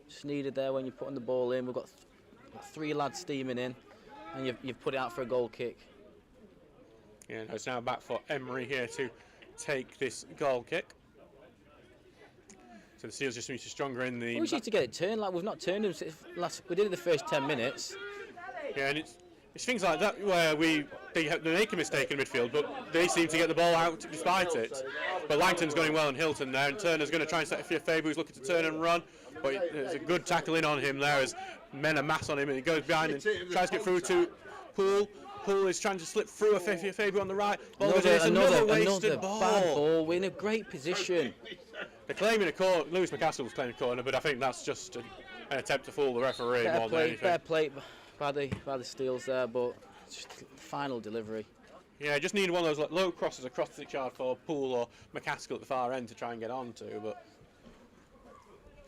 just needed there when you're putting the ball in. We've got three lads steaming in, and you've put it out for a goal kick. Yeah, no, it's now back for Emery here to take this goal kick. So the Steels just need to be stronger in the. We just need to get it turned. Like we've not turned them since we did it the first 10 minutes. Yeah, and it's things like that where they make a mistake in midfield, but they seem to get the ball out despite it. But Langton's going well on Hilton there, and Turner's going to try and set a Faber, who's looking to turn and run. But there's a good tackle in on him there as men amass on him, and he goes behind and tries to get through to Poole. Poole is trying to slip through a Faber on the right. Another wasted ball. Bad ball. We're in a great position. They're claiming a corner. Lewis McCaskill was claiming a corner, but I think that's just an attempt to fool the referee more than anything. Fair play by the Steels there, but just final delivery. Yeah, just need one of those low crosses across the 6-yard for Poole or McCaskill at the far end to try and get onto, but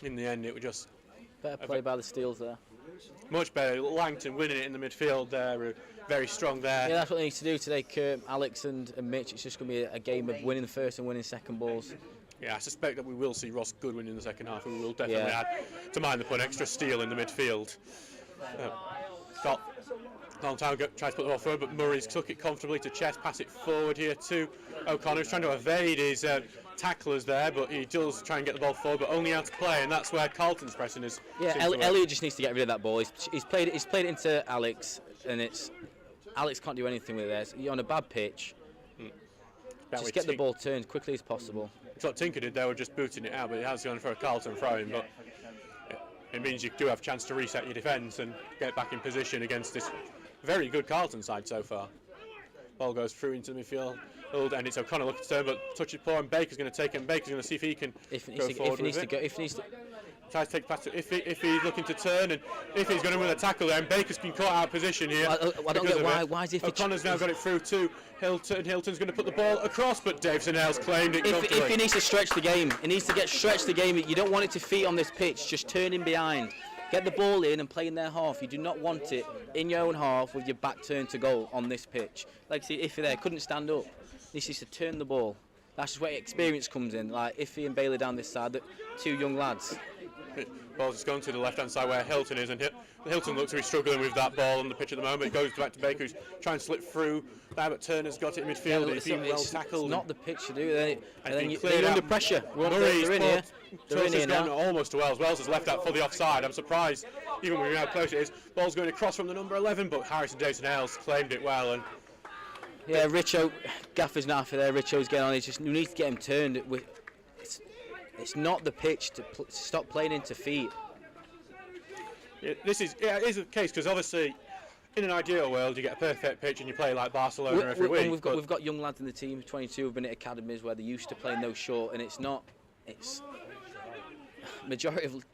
in the end it was just better play by the Steels there. Much better. Langton winning it in the midfield there, very strong there. Yeah, that's what they need to do today, Kurt, Alex and Mitch. It's just going to be a game of winning the first and winning second balls. Yeah, I suspect that we will see Ross Goodwin in the second half, who will definitely add to mind the put extra steel in the midfield. Long time ago, tried to put the ball forward, but Murray's took it comfortably to chest, pass it forward here to O'Connor. He's trying to evade his tacklers there, but he does try and get the ball forward, but only out to play, and that's where Carlton's pressing is. Yeah, Elliot just needs to get rid of that ball. He's played it into Alex, and Alex can't do anything with it. You're on a bad pitch. Just get the ball turned quickly as possible. It's what Tinker did there, with just booting it out, but it has gone for a Carlton throw-in, but it means you do have a chance to reset your defence and get back in position against this very good Carlton side so far. Ball goes through into the midfield, and it's O'Connor looking to turn, but touch it poor, and Baker's going to take it, and Baker's going to see if he can go forward with it. Tries to take past it. If he's looking to turn, and if he's going to win a tackle there, and Baker's been caught out of position here. I don't get why is it. O'Connor's now got it through to Hilton. Hilton's going to put the ball across, but Davison Hale's claimed it. If he needs to stretch the game, he needs to stretch the game. You don't want it to feet on this pitch. Just turn in behind. Get the ball in and play in their half. You do not want it in your own half with your back turned to goal on this pitch. Like, see, Iffy there couldn't stand up. This is to turn the ball. That's just where experience comes in. Like Iffy and Bailey down this side, the 2 young lads. Ball's just gone to the left-hand side where Hilton is, and Hilton looks to be struggling with that ball on the pitch at the moment. It goes back to Baker, who's trying to slip through there, but Turner's got it in midfield. It's been well tackled. It's not the pitch to do it. And then you're out. under pressure. Murray's they're in here. They're in here now. Almost to Wells. Wells has left out for the offside. I'm surprised, even when we know how close it is. Ball's going across from the number 11, but Harrison Jason Hales claimed it well. And yeah, Richo, Gaffer's not for there. Richo's getting on. We need to get him turned. It's not the pitch to stop playing into feet. It is the case, because obviously in an ideal world you get a perfect pitch and you play like Barcelona every week. We've got young lads in the team, 22, who've been at academies where they're used to playing those short, and it's majority of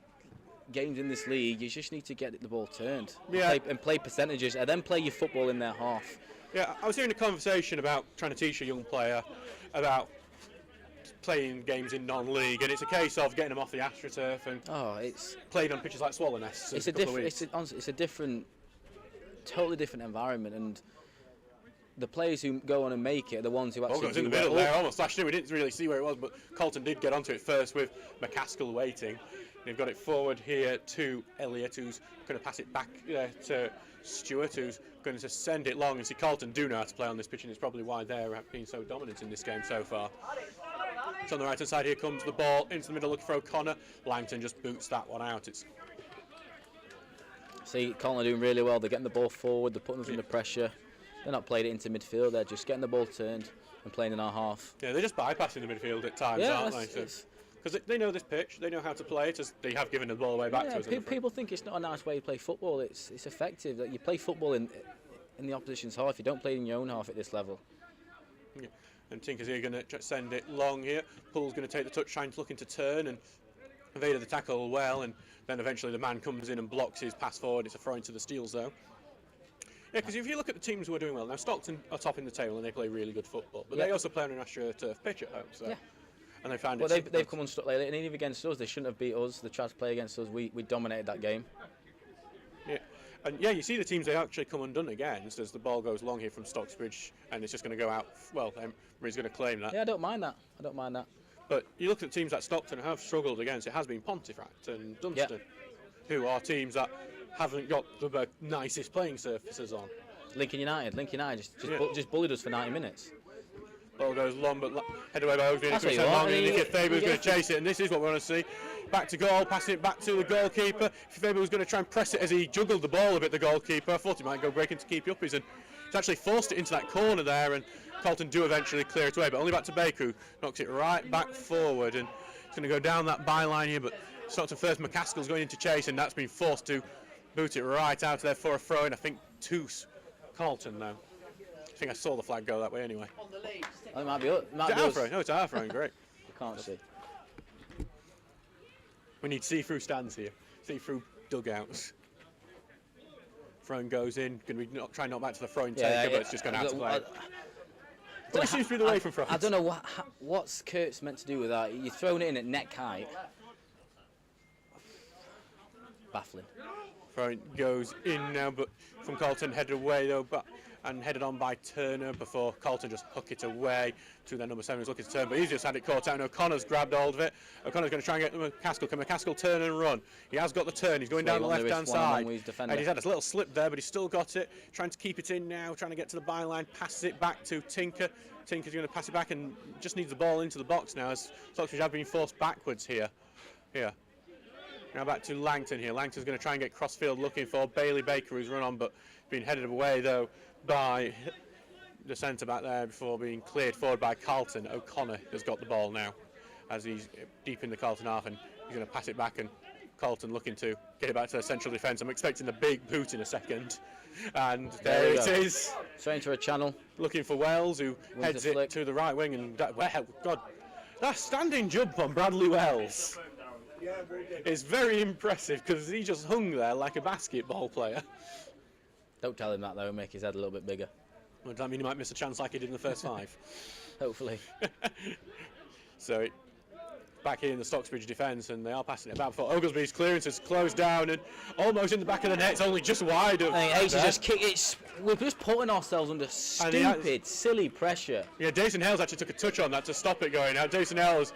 games in this league. You just need to get the ball turned, and play percentages, and then play your football in their half. Yeah, I was hearing a conversation about trying to teach a young player about playing games in non-league, and it's a case of getting them off the AstroTurf and playing on pitches like Swallow Nests. It's a different, totally different environment, and the players who go on and make it are the ones who actually goes in the middle there, almost slashed in. We didn't really see where it was, but Carlton did get onto it first with McCaskill waiting. They've got it forward here to Elliott, who's going to pass it back to Stewart, who's going to send it long. And see, Carlton do know how to play on this pitch, and it's probably why they're being so dominant in this game so far. It's on the right-hand side. Here comes the ball into the middle, looking for O'Connor. Langton just boots that one out. See, Carlton are doing really well. They're getting the ball forward. They're putting us under pressure. They're not playing it into midfield. They're just getting the ball turned and playing in our half. Yeah, they're just bypassing the midfield at times, aren't they? Because they know this pitch, they know how to play it, as they have given the ball away back to us. People think it's not a nice way to play football. It's effective. That you play football in the opposition's half. You don't play in your own half at this level. Yeah. And Tinker's here going to send it long here. Pool's going to take the touch, trying to look into turn, and evaded the tackle well, and then eventually the man comes in and blocks his pass forward. It's a throw into the Steels though. Yeah, because if you look at the teams who are doing well now, Stockton are topping the table and they play really good football, but they also play on an AstroTurf pitch at home. So. Yeah. And they found they've come unstuck lately, and even against us, they shouldn't have beat us. They tried to play against us. We dominated that game. Yeah, and yeah, you see the teams they actually come undone against as the ball goes long here from Stocksbridge, and it's just going to go out. Well, Emery's going to claim that. Yeah, I don't mind that. But you look at teams that Stockton have struggled against. It has been Pontefract and Dunstan, who are teams that haven't got the nicest playing surfaces on. Lincoln United just bullied us for 90 minutes. Ball goes long, but headed away by Oakley. Nicky Faber was going to chase it, and this is what we want to see. Back to goal, passing it back to the goalkeeper. Faber was going to try and press it as he juggled the ball a bit, the goalkeeper. I thought he might go breaking to keep uppies, and he's actually forced it into that corner there, and Carlton do eventually clear it away, but only back to Baker, who knocks it right back forward, and it's going to go down that byline here, but Stockton first. McCaskill's going into chase, and that's been forced to boot it right out there for a throw-in. I think to Carlton now. I think I saw the flag go that way anyway. Oh, it might be us. No, it's our throw-in, great. You can't see. We need see-through stands here, see-through dugouts. Throw-in goes in, going to try and knock back to the throw-in taker, but it's just going to have to play. It seems through the way from front. I don't know what's Kurt's meant to do with that. You're throwing it in at neck height. Baffling. Throw-in goes in now, but from Carlton, headed away though, and headed on by Turner before Carlton just hook it away to their number 7 who's looking to turn, but he's just had it caught out, and O'Connor's grabbed hold of it. O'Connor's going to try and get McCaskill. Can McCaskill turn and run? He has got the turn, he's going down the left-hand side, and he's had a little slip there, but he's still got it, trying to keep it in now, trying to get to the byline, passes it back to Tinker. Tinker's going to pass it back and just needs the ball into the box now, as Stocksbridge have been forced backwards here. Now back to Langton here. Langton's going to try and get crossfield looking for Bailey Baker, who's run on, but been headed away though by the centre back there before being cleared forward by Carlton. O'Connor has got the ball now as he's deep in the Carlton half, and he's going to pass it back, and Carlton looking to get it back to their central defence. I'm expecting a big boot in a second, and there it is. Straight into a channel. Looking for Wells, who heads it to the right wing, and that standing jump on Bradley Wells is very impressive, because he just hung there like a basketball player. Don't tell him that though, make his head a little bit bigger. Well, does that mean he might miss a chance like he did in the first 5? Hopefully. So back here in the Stocksbridge defence, and they are passing it back. For Oglesby's clearance is closed down and almost in the back of the net. It's only just wide of. Ace is just kick. We're just putting ourselves under stupid, silly pressure. Yeah, Jason Hales actually took a touch on that to stop it going out. Jason Hales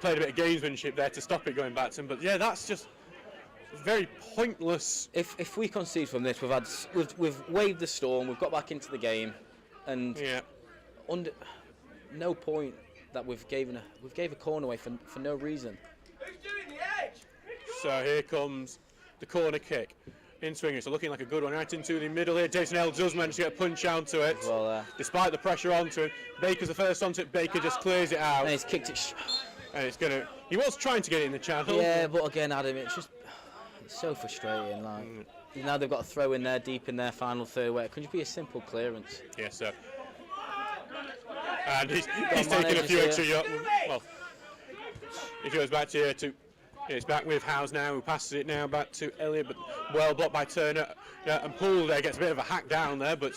played a bit of gamesmanship there to stop it going back to him, but yeah, that's just very pointless. If we concede from this, we've waved the storm. We've got back into the game, and under no point that we've gave a corner away for no reason. Who's doing the edge? So here comes the corner kick. In swinging, so looking like a good one right into the middle here. Jason Hale does manage to get a punch onto it, despite the pressure onto him. Baker's the first onto it. Baker just clears it out. And he's kicked it. And it's gonna. He was trying to get it in the channel. Yeah, but again, Adam, it's so frustrating. Like now they've got to throw in there deep in their final third. Where it could just be a simple clearance. Yes, sir. And he's taking a few extra. Well, he goes back to it's back with Howes now, who passes it now back to Elliott, but well blocked by Turner. Yeah, and Poole there gets a bit of a hack down there, but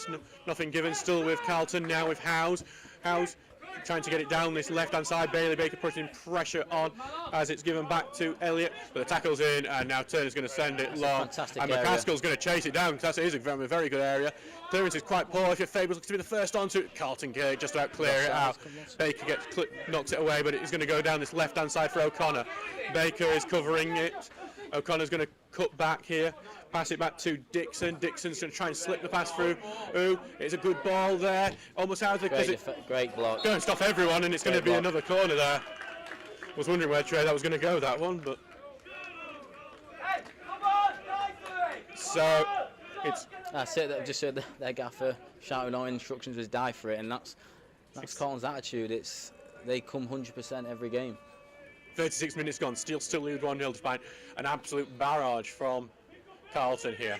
nothing given. Still with Carlton now with Howes. Howes trying to get it down this left-hand side. Baker putting pressure on as it's given back to Elliott, but the tackle's in, and now Turner's going to send it long. And McCaskill's going to chase it down, because that is a very good area. Clearance is quite poor. If your Fables looks to be the first onto it, Carlton just about clear it out. Baker knocks it away, but it's going to go down this left-hand side for O'Connor. Baker is covering it. O'Connor's going to cut back here, pass it back to Dixon. Dixon's going to try and slip the pass through. It's a good ball there. Almost out of it. Great block. Going to stop everyone, and it's going to be another corner there. I was wondering where Trey that was going to go, that one, but. Hey, come on, so it's. That's it. They've just heard their gaffer shouting on instructions was die for it, and that's Carlton's attitude. They come 100% every game. 36 minutes gone. Steele still lead 1-0 despite an absolute barrage from Carlton here.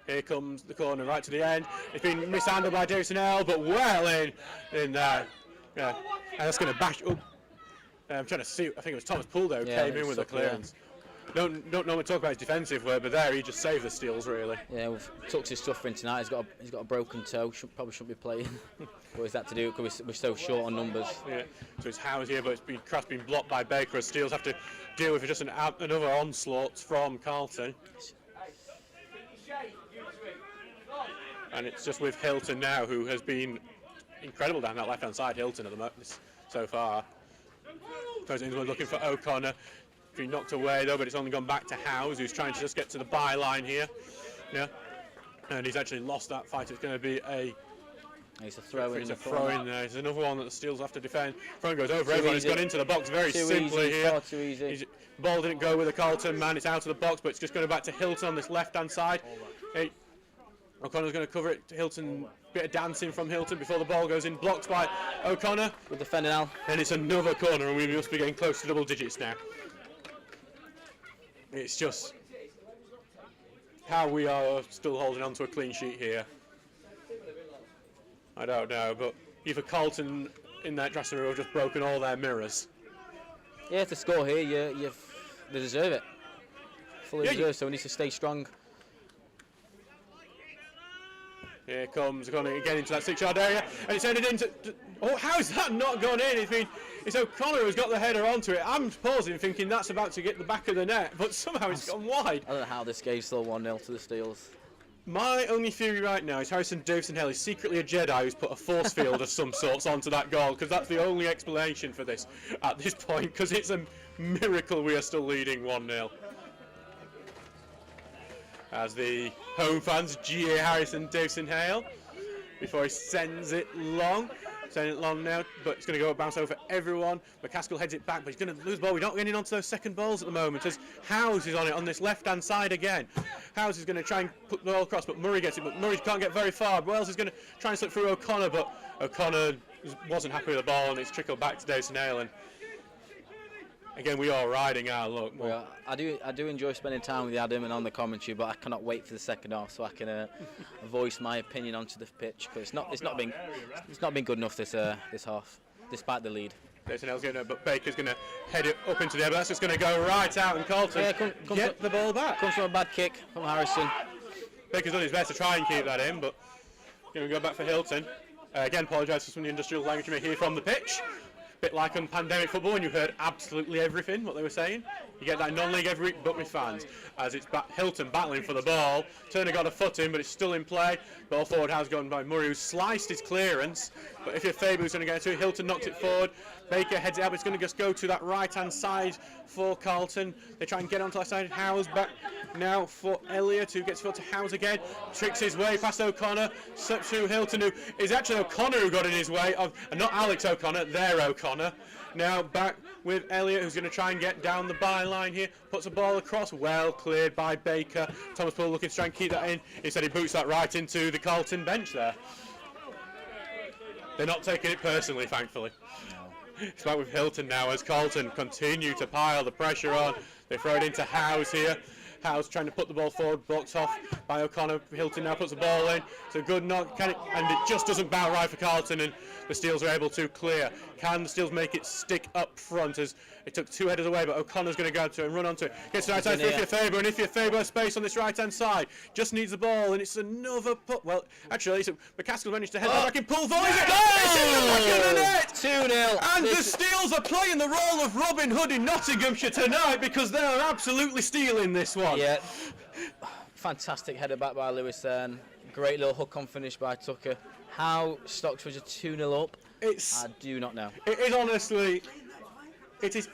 Here comes the corner right to the end. It's been mishandled by Jason L, but well in there. Yeah, and that's going to bash up. I'm trying to see. I think it was Thomas Poole there who came in with a clearance. Don't normally talk about his defensive work, but there he just saved the steals really. Yeah, we've took his stuff for him tonight. He's got a broken toe. Probably shouldn't be playing. What is that to do? Because we're so short on numbers. Yeah. So it's Howes here, but it's been blocked by Baker. As Steels have to deal with just another onslaught from Carlton. And it's just with Hilton now, who has been incredible down that left-hand side. Hilton at the moment so far. Goes in looking for O'Connor. Been knocked away though, but it's only gone back to Howes, who's trying to just get to the byline here. Yeah, and he's actually lost that fight. It's going to be it's a throw in. It's a throw in there. There's another one that the Steels have to defend. Throw goes over everyone. It's gone into the box very simply here. Far too easy. Ball didn't go with the Carlton man. It's out of the box, but it's just going back to Hilton on this left-hand side. O'Connor's going to cover it. Hilton, bit of dancing from Hilton before the ball goes in. Blocked by O'Connor. Good defending now. And it's another corner, and we must be getting close to double digits now. It's just how we are still holding on to a clean sheet here. I don't know, but either Carlton in that dressing room have just broken all their mirrors. Yeah, to score here, they deserve it. Fully deserve, so we need to stay strong. Here comes O'Connor again into that 6-yard area, and it's ended into. Oh, how is that not gone in? It's O'Connor who's got the header onto it. I'm pausing, thinking that's about to get the back of the net, but somehow it's gone wide. I don't know how this game's still 1-0 to the Steels. My only theory right now is Harrison Davison-Hale is secretly a Jedi who's put a force field of some sorts onto that goal, because that's the only explanation for this at this point, because it's a miracle we are still leading 1-0. As the home fans jeer Harrison Davison-Hale before he sends it long. Sending it long now, but it's going to go bounce over everyone. McCaskill heads it back, but he's going to lose the ball. We're not getting onto those second balls at the moment as Howes is on it on this left-hand side again. Howes is going to try and put the ball across, but Murray gets it, but Murray can't get very far. Wells is going to try and slip through O'Connor, but O'Connor wasn't happy with the ball, and it's trickled back to Davison-Hale. And again, we are riding our luck. Well, I do enjoy spending time with Adam and on the commentary, but I cannot wait for the second half so I can voice my opinion onto the pitch, because it's not been good enough this half, despite the lead. Davison-Hale's getting it, but Baker's going to head it up into the air, but that's just going to go right out, and Carlton get the ball back. Comes from a bad kick from Harrison. Baker's done his best to try and keep that in, but going to go back for Hilton. Again, apologise for some of the industrial language you may hear from the pitch. bit like on pandemic football when you heard absolutely everything what they were saying. You get that non-league every week, but with fans. As it's Hilton battling for the ball. Turner got a foot in, but it's still in play. Ball forward has gone by Murray, who sliced his clearance. But if you're Faber's going to get to it, Hilton knocked it forward. Baker heads it up. It's going to just go to that right-hand side for Carlton. They try and get onto the left side. Howes back now for Elliott, who gets to Howes again. Tricks his way past O'Connor. To Hilton, who is actually O'Connor who got in his way. Not Alex O'Connor, their O'Connor. Now back with Elliott, who's going to try and get down the byline here. Puts the ball across, well cleared by Baker. Thomas Poole looking to try and keep that in. Instead he boots that right into the Carlton bench there. They're not taking it personally, thankfully. It's back with Hilton now as Carlton continue to pile the pressure on. They throw it into Howes here. Howes trying to put the ball forward, blocked off by O'Connor. Hilton now puts the ball in. It's a good knock, and it just doesn't bounce right for Carlton, and the Steels are able to clear. Can the Steels make it stick up front as it took two headers away, but O'Connor's going to go to it and run onto it. Gets to the right side for Ifya Faber, and Ifya Faber has space on this right-hand side. Just needs the ball, and it's another put. Well, actually, McCaskill managed to head that back in. Pull volley. It's in the back of the net. 2-0. And the Steels are playing the role of Robin Hood in Nottinghamshire tonight because they are absolutely stealing this one. Yeah. Fantastic header back by Lewis then. Great little hook-on finish by Tucker. How Stocksbridge are 2-0 up, I do not know. It is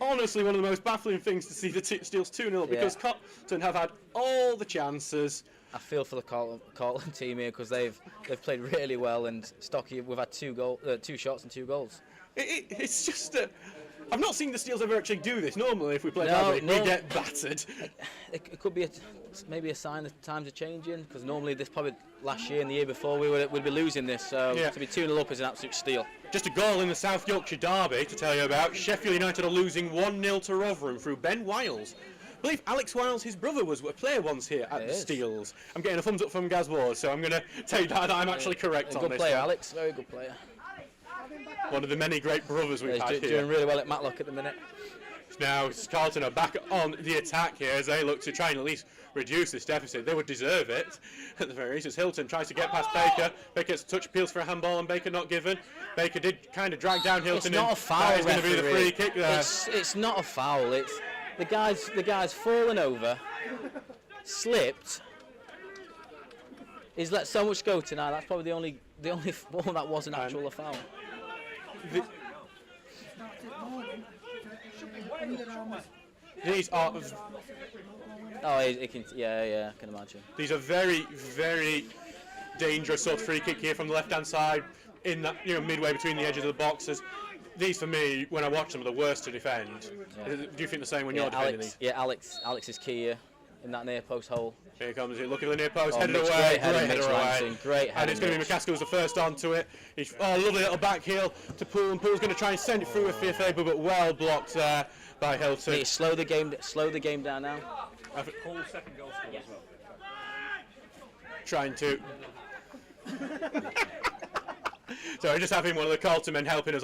honestly one of the most baffling things to see the Steels 2-0 up because Carlton have had all the chances. I feel for the Carlton team here because they've played really well, and Stocky, we've had two shots and 2 goals. It's just I've not seen the Steels ever actually do this. Normally, if we play badly, we get battered. It could be maybe a sign that times are changing, because normally this probably last year and the year before we'd be losing this. So to be 2-0 up is an absolute steal. Just a goal in the South Yorkshire derby to tell you about. Sheffield United are losing 1-0 to Rotherham through Ben Wiles. I believe Alex Wiles, his brother, was a player once here at the Steels. I'm getting a thumbs up from Gaz Ward, so I'm going to take that I'm actually correct on this. Good player, Alex. Very good player. One of the many great brothers we've had here. He's doing really well at Matlock at the minute. Now Carlton are back on the attack here as they look to try and at least reduce this deficit. They would deserve it at the very least as Hilton tries to get past Baker. Baker gets a touch, appeals for a handball, and Baker not given. Baker did kind of drag down Hilton. It's not a foul. That is going to be the free kick there. It's not a foul. It's the guy's fallen over, slipped. He's let so much go tonight. That's probably the only one that wasn't actual a foul. These are I can imagine. These are very, very dangerous sort of free kick here from the left-hand side in that midway between the edges of the boxes. These for me, when I watch them, are the worst to defend. Yeah. Do you think the same when you're defending these? Yeah, Alex is key here in that near post hole. Here comes it, looking at the near post, headed away, great header away. Great and it's going to be McCaskill's the first onto it. Lovely little back heel to Poole, and Poole's going to try and send it through with Faber, but well blocked there by Hilton. Slow the game down now. Whole second goal scored as well. Trying to. So we're just having one of the Carlton men helping us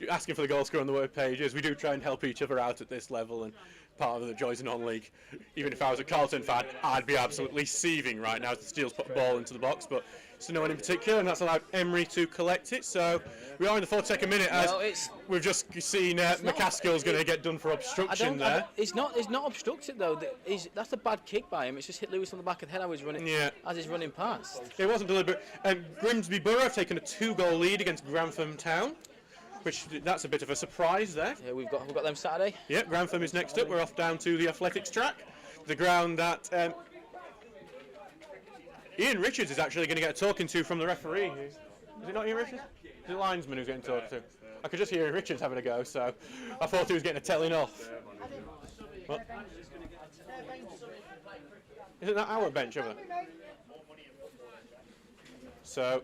asking for the goal scorer on the word pages. We do try and help each other out at this level, and part of the joys of non-league. Even if I was a Carlton fan, I'd be absolutely seething right now as the Steels put the ball into the box, but it's no one in particular, and that's allowed Emery to collect it. So we are in the 42nd minute as we've just seen McCaskill's going to get done for obstruction there. It's not obstructed though. That's a bad kick by him. It's just hit Lewis on the back of the head as he's running past. It wasn't deliberate. Grimsby Borough have taken a 2-goal lead against Grantham Town, which that's a bit of a surprise there. Yeah, we've got them Saturday. Yeah, Grantham is next up. We're off down to the athletics track, the ground that Ian Richards is actually going to get a talking to from the referee. Is it not Ian Richards? Is it linesman who's getting talked to? I could just hear Ian Richards having a go, so I thought he was getting a telling off. What? Isn't that our bench over there? So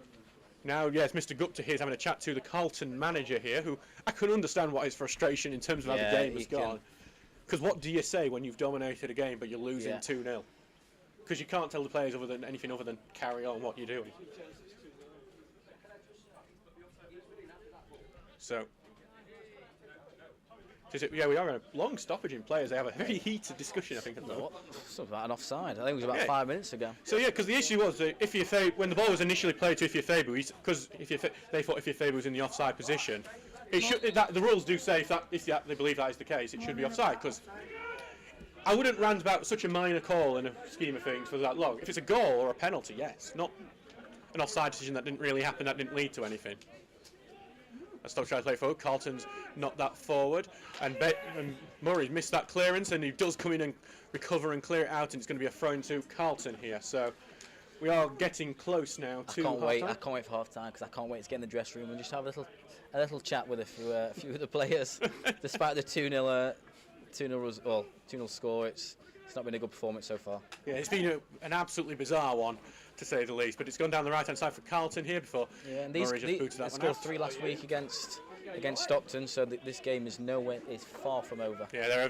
now, yes, Mr. Gupta here is having a chat to the Carlton manager here, who I can understand what his frustration in terms of how the game has gone. Because what do you say when you've dominated a game but you're losing 2-0? Because you can't tell the players anything other than carry on what you're doing. So, we are in a long stoppage in players. They have a very heated discussion, I think. Something about an offside. I think it was about 5 minutes ago. So because the issue was that when the ball was initially played to Ifya Faber, because they thought Ifya Faber was in the offside position, It should. The rules do say if they believe that is the case, it should be offside. Because I wouldn't rant about such a minor call in a scheme of things for that long. If it's a goal or a penalty, yes, not an offside decision that didn't really happen, that didn't lead to anything. Stockbridge trying to play forward. Carlton's not that forward, and Murray's missed that clearance, and he does come in and recover and clear it out, and it's going to be a throw into Carlton here. So we are getting close now to half-time. I can't wait for half time because I can't wait to get in the dressing room and just have a little chat with a few of the players. Despite the 2-0 score, it's not been a good performance so far. Yeah, it's been an absolutely bizarre one, to say the least. But it's gone down the right-hand side for Carlton here before. Yeah, and Murray just booted that one scored out. 3 last week against Stockton, so this game is far from over. Yeah,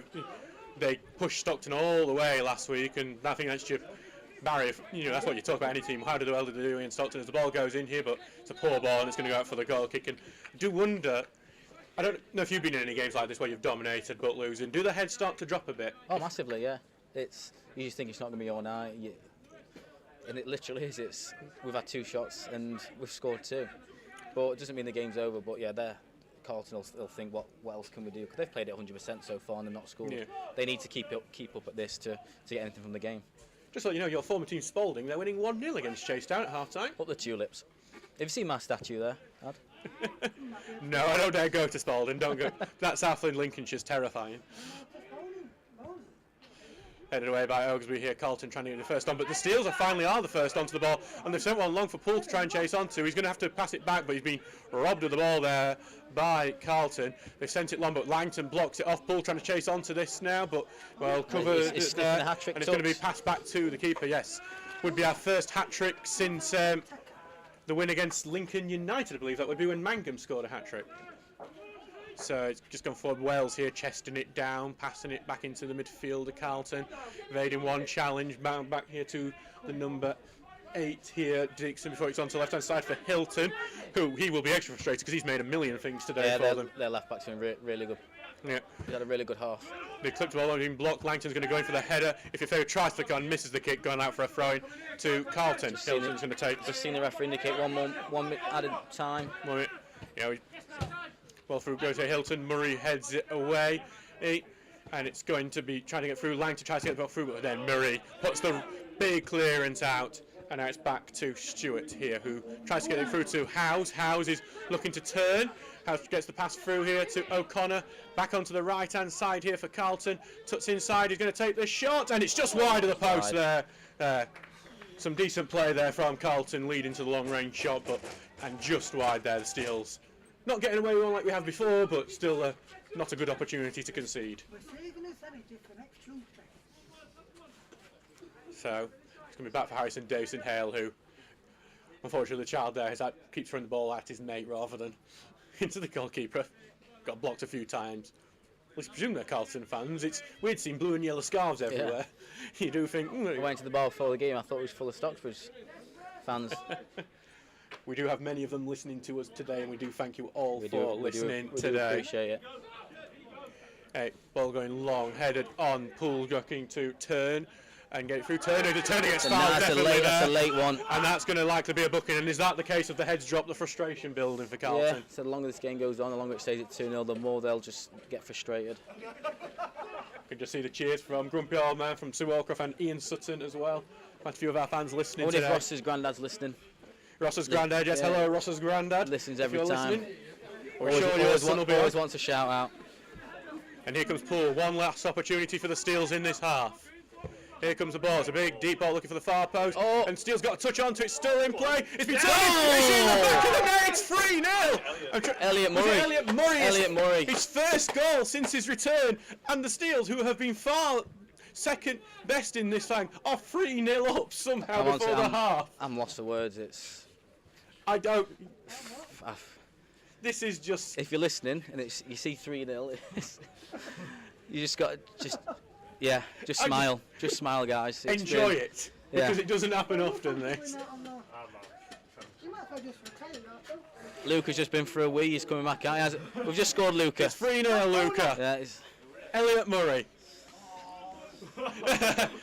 they pushed Stockton all the way last week, and I think that's just Barry. That's what you talk about any team. How well do they do in Stockton? As the ball goes in here, but it's a poor ball, and it's going to go out for the goal kick. And I do wonder. I don't know if you've been in any games like this where you've dominated but losing. Do the heads start to drop a bit? Oh, massively, yeah. You just think it's not going to be all night, and it literally is. We've had 2 shots and we've scored 2, but it doesn't mean the game's over. But yeah, Carlton will think, what else can we do? Because they've played it 100% so far and they're not scored. Yeah. They need to keep up at this to get anything from the game. Just so you know, your former team Spalding, they're winning 1-0 against Chasetown at half-time. Up the tulips. Have you seen my statue there, Ad? No, I don't dare go to Spalding. Don't go. That Southland Lincolnshire's terrifying. Headed away by Oaksby here. Carlton trying to get the first on, but the Steels finally are the first onto the ball, and they've sent one long for Poole to try and chase onto. He's going to have to pass it back, but he's been robbed of the ball there by Carlton. They've sent it long, but Langton blocks it off. Poole trying to chase onto this now, but covered it's there, a hat-trick and it's going to be passed back to the keeper. Yes, would be our first hat-trick since the win against Lincoln United, I believe that would be when Mangum scored a hat-trick. So it's just gone forward. Wales here, chesting it down, passing it back into the midfield of Carlton, evading one challenge, bound back here to the number 8 here, Dixon, before it's on to the left-hand side for Hilton, who he will be extra frustrated because he's made a million things today for them. Their left-back's been really good. Yeah. He's had a really good half. They clipped the ball, being blocked. Langton's going to go in for the header. If your favourite tries to on, misses the kick, going out for a throw-in to Carlton. Hilton's going to take. Just seen the referee indicate one minute added time. 1 minute. Well through goes to Hilton. Murray heads it away, and it's going to be trying to get through. Langton tries to get the ball through, but then Murray puts the big clearance out, and now it's back to Stewart here, who tries to get it through to Howes. Howes is looking to turn. Howes gets the pass through here to O'Connor. Back onto the right-hand side here for Carlton. Tuts inside. He's going to take the shot, and it's just wide of the post there. Some decent play there from Carlton, leading to the long-range shot, and just wide there. The Steels not getting away with one like we have before, but still not a good opportunity to concede. So it's going to be back for Harrison Davison Hale, who, unfortunately, the child there keeps throwing the ball at his mate rather than into the goalkeeper. Got blocked a few times. At least presume they're Carlton fans. It's weird seeing blue and yellow scarves everywhere. Yeah. You do think. I went to the bar before the game. I thought it was full of Stocksbridge fans. We do have many of them listening to us today, and we do thank you all for listening today. We do appreciate it. Hey, ball going long, headed on. Poole looking to turn and get it through. Turning gets fouled. That's a late one. And that's going to likely be a booking. And is that the case of the heads drop, the frustration building for Carlton? Yeah, so the longer this game goes on, the longer it stays at 2-0, the more they'll just get frustrated. You can just see the cheers from Grumpy Old Man, from Sue Allcroft and Ian Sutton as well. Quite a few of our fans listening today. What if Ross's granddad's listening? Ross's granddad, yes. Yeah. Hello, Ross's granddad. Listens every time. Always wants a shout out. And here comes Poole. One last opportunity for the Steels in this half. Here comes the ball. It's a big deep ball looking for the far post. Oh. And Steele's got a touch onto it. Still in play. It's been turned. It's in the back of the net. It's 3-0. Elliot Murray. His first goal since his return. And the Steels, who have been far second best in this time, are 3-0 up somehow before the half. I'm lost for words. I don't. This is just. If you're listening and you see 3-0, you just got just smile. Just smile, guys. Enjoy it because it doesn't happen often. This. Luca's just been for a wee. He's coming back out. We've just scored Luca. It's 3-0, Luca. Yeah, Elliot Murray.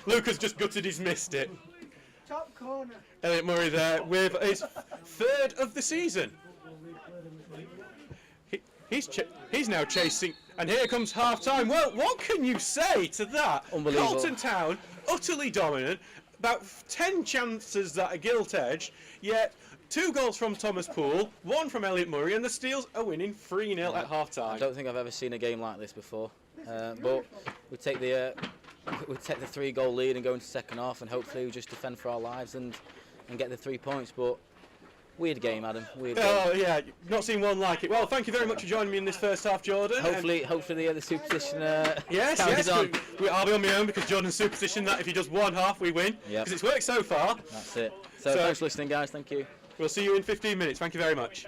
Luca's just gutted. He's missed it. Top corner. Elliot Murray there with his 3rd of the season. He's now chasing, and here comes half time. Well, what can you say to that? Unbelievable. Carlton Town utterly dominant, about 10 chances that are gilt edged, yet 2 goals from Thomas Poole, 1 from Elliot Murray, and the Steels are winning 3-0 at half I time. don't think I've ever seen a game like this before, but we take the 3-goal lead and go into second half, and hopefully we just defend for our lives and get the 3 points. But weird game, Adam. Weird game. Oh yeah, not seen one like it. Well, thank you very much for joining me in this first half, Jordan. Hopefully the superstition Yes, carries on. I'll be on my own because Jordan's superstition that if he does one half, we win. Yep. Because it's worked so far. That's it. So thanks for listening, guys. Thank you. We'll see you in 15 minutes. Thank you very much.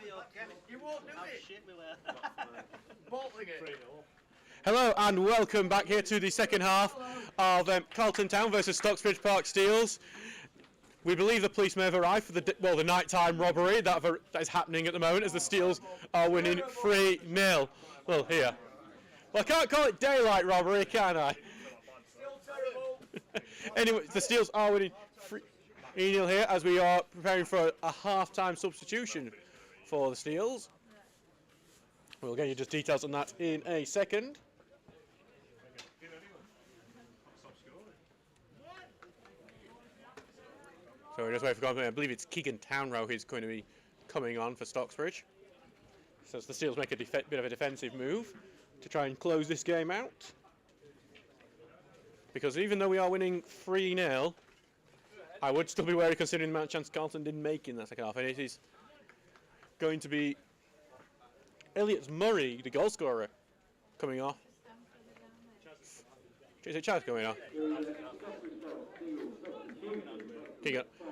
You won't do it. Shit, we were. Bolting it. Hello and welcome back here to the second half of Carlton Town versus Stocksbridge Park Steels. We believe the police may have arrived for the nighttime robbery that is happening at the moment as the Steels are winning 3-0. Well, here. Well, I can't call it daylight robbery, can I? Still terrible. Anyway, the Steels are winning 3-0 here as we are preparing for a half-time substitution for the Steels. We'll get you just details on that in a second. So we're just waiting for I believe it's Keegan Townrow who's going to be coming on for Stocksbridge. So the Steels make a bit of a defensive move to try and close this game out. Because even though we are winning 3-0, I would still be wary considering the amount of chance Carlton didn't make in that second half. And it is going to be Elliot Murray, the goal scorer, coming off. Is it Chaz going off?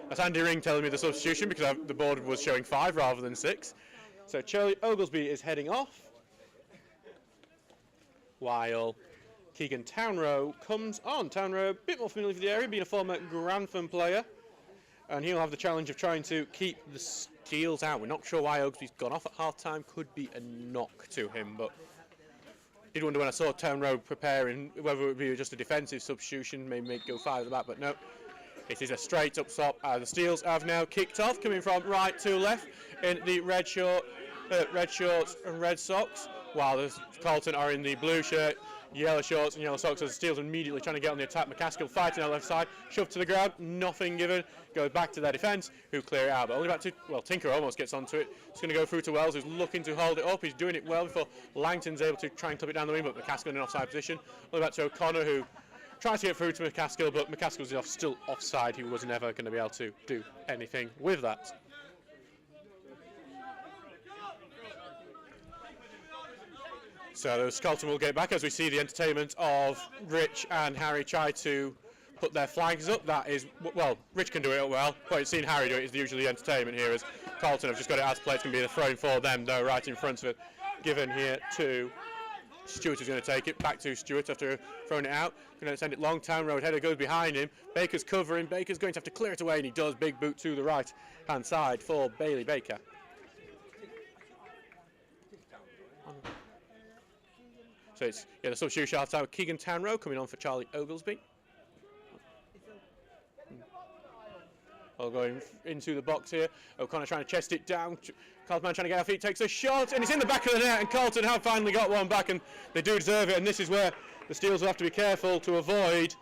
That's Andy Ring telling me the substitution because the board was showing 5 rather than 6. So Charlie Oglesby is heading off, while Keegan Townrow comes on. Townrow, a bit more familiar with the area, being a former Grantham player, and he'll have the challenge of trying to keep the Steels out. We're not sure why Oglesby's gone off at half-time. Could be a knock to him, but did wonder when I saw Townrow preparing whether it would be just a defensive substitution, maybe go 5 at the back, but no. It is a straight up stop. The Steels have now kicked off, coming from right to left in the red shorts and red socks, while the Carlton are in the blue shirt, yellow shorts and yellow socks. As the Steels are immediately trying to get on the attack. McCaskill fighting on the left side, shoved to the ground, nothing given. Goes back to their defence, who clear it out. But only about 2. Well, Tinker almost gets onto it. It's going to go through to Wells, who's looking to hold it up. He's doing it well before Langton's able to try and clip it down the wing, but McCaskill in an offside position. Only back to O'Connor, who tries to get through to McCaskill, but McCaskill's still offside. He was never going to be able to do anything with that. So the Carlton will get back as we see the entertainment of Rich and Harry try to put their flags up. That is, well, Rich can do it well, but seeing Harry do it is usually the entertainment here, as Carlton have just got it out to play. It's going to be the throw for them, though, right in front of it. Given here to Stewart, is going to take it back to Stewart after throwing it out. Going to send it long. Town Road header goes behind him. Baker's covering. Baker's going to have to clear it away, and he does. Big boot to the right hand side for Bailey Baker. So it's the substitution half time. Keegan Townrow coming on for Charlie Oglesby. Going into the box here. O'Connor trying to chest it down. Carlton trying to get off feet, takes a shot, and it's in the back of the net, and Carlton have finally got one back, and they do deserve it, and this is where the Steels will have to be careful to avoid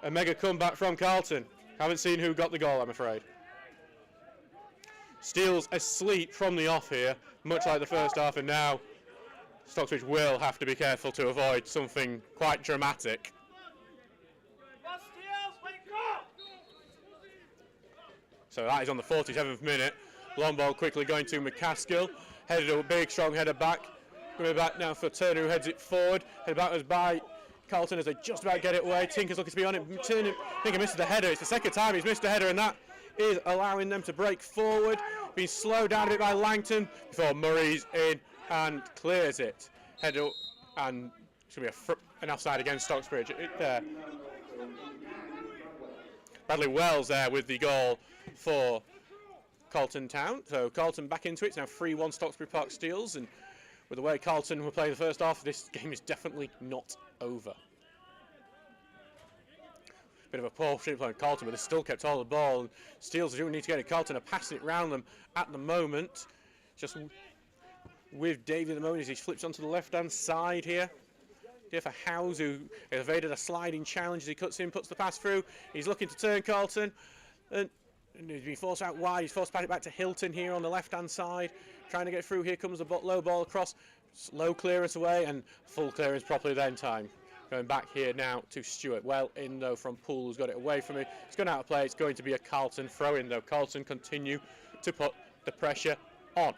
a mega comeback from Carlton. Haven't seen who got the goal, I'm afraid. Steels asleep from the off here, much like the first half, and now Stocksbridge will have to be careful to avoid something quite dramatic. So that is on the 47th minute. Long ball quickly going to McCaskill. Headed a big, strong header back. Coming back now for Turner, who heads it forward. Headed backwards by Carlton as they just about get it away. Tinker's looking to be on it. Turner, I think he missed the header. It's the second time he's missed a header, and that is allowing them to break forward. Being slowed down a bit by Langton before Murray's in and clears it. Header, and it's going to be an offside against Stocksbridge. There. Bradley Wells there with the goal for Carlton Town. So Carlton back into it. It's now 3-1 Stocksbridge Park Steels, and with the way Carlton were playing the first half, this game is definitely not over. Bit of a poor street play on Carlton, but they still kept hold of the ball. Steels do need to get it. Carlton are passing it round them at the moment. Just with David at the moment as he flips onto the left-hand side here. Here for Howes, who evaded a sliding challenge as he cuts in, puts the pass through. He's looking to turn Carlton, and he's been forced out wide. He's forced to pass it back to Hilton here on the left-hand side, trying to get through. Here comes the low ball across, slow clearance away, and full clearance properly then time. Going back here now to Stewart. Well in though from Poole, who's got it away from it. It's gone out of play. It's going to be a Carlton throw-in though. Carlton continue to put the pressure on.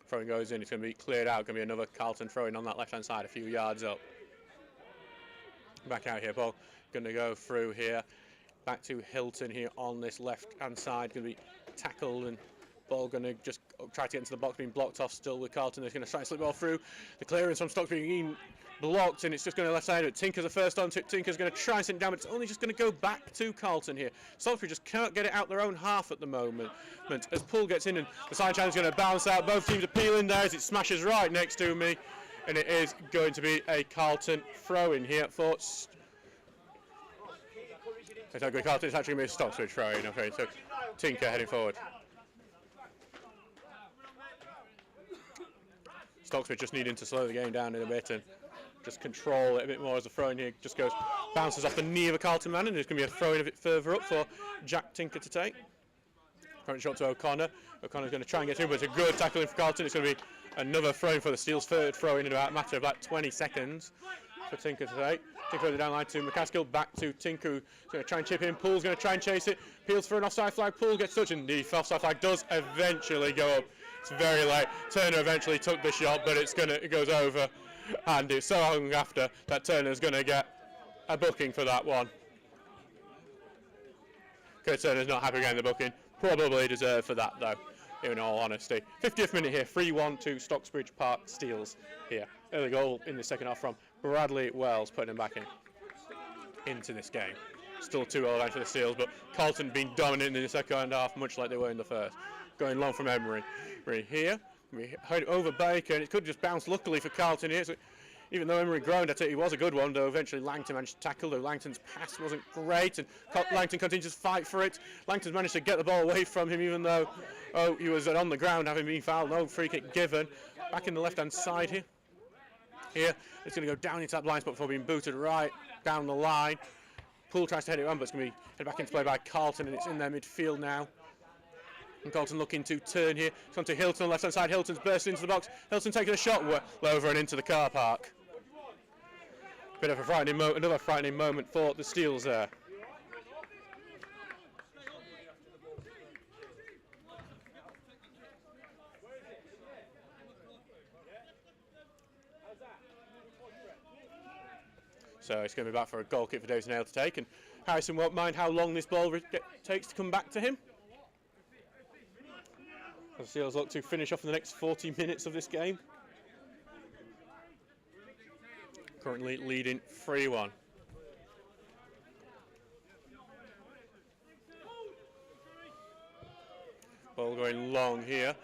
Throwing goes in, it's going to be cleared out. Going to be another Carlton throwing on that left-hand side, a few yards up. Back out here, ball going to go through here Back to Hilton here on this left-hand side. Going to be tackled and ball going to just try to get into the box, being blocked off still with Carlton. They're going to try and slip ball through. The clearance from Stocksbridge being blocked, and it's just going to left side. But Tinker's the first on to. Tinker's going to try and sit down, but it's only just going to go back to Carlton here. Stocksbridge just can't get it out their own half at the moment. As Poole gets in, and the side channel is going to bounce out. Both teams are peeling there as it smashes right next to me, and it is going to be a Carlton throw in here for. It's not good. Carlton. It's actually going to be a Stocksbridge throw in. Okay, so Tinker heading forward. Stocksbridge just needing to slow the game down in a bit and just control it a bit more as the throw in here just goes, bounces off the knee of a Carlton man, and there's going to be a throw in a bit further up for Jack Tinker to take. Current shot to O'Connor. O'Connor's going to try and get through, but it's a good tackle in for Carlton. It's going to be another throw in for the Steel's third throw in about a matter of about 20 seconds for Tinker to take. Tinker further down line to McCaskill, back to Tinker, who's going to try and chip in. Poole's going to try and chase it. Peels for an offside flag. Poole gets touched, and the offside flag does eventually go up. It's very late. Turner eventually took the shot, but it goes over, and it's so long after that Turner's going to get a booking for that one. Kurt Turner's not happy getting the booking. Probably deserved for that though, in all honesty. 50th minute here, 3-1 to Stocksbridge Park Steels here. Early goal in the second half from Bradley Wells, putting him back into this game. Still 2-0 for the Steels, but Carlton been dominant in the second half, much like they were in the first. Going long from Emery. Here, we heard it over Baker, and it could just bounce luckily for Carlton here. So even though Emery groaned at it, he was a good one, though eventually Langton managed to tackle, though Langton's pass wasn't great, and Langton continues to fight for it. Langton's managed to get the ball away from him, even though he was on the ground having been fouled. No free kick given. Back in the left-hand side here. Here, it's going to go down into that blind spot before being booted right down the line. Poole tries to head it on, but it's going to be headed back into play by Carlton, and it's in their midfield now. And Carlton looking to turn here. It's on to Hilton on the left-hand side. Hilton's bursting into the box. Hilton taking a shot over and into the car park. Bit of a frightening another frightening moment for the Steels there. So it's going to be back for a goal kick for Davison Hale to take, and Harrison won't mind how long this ball takes to come back to him. The Steelers look to finish off in the next 40 minutes of this game. Currently leading 3-1. Ball going long here.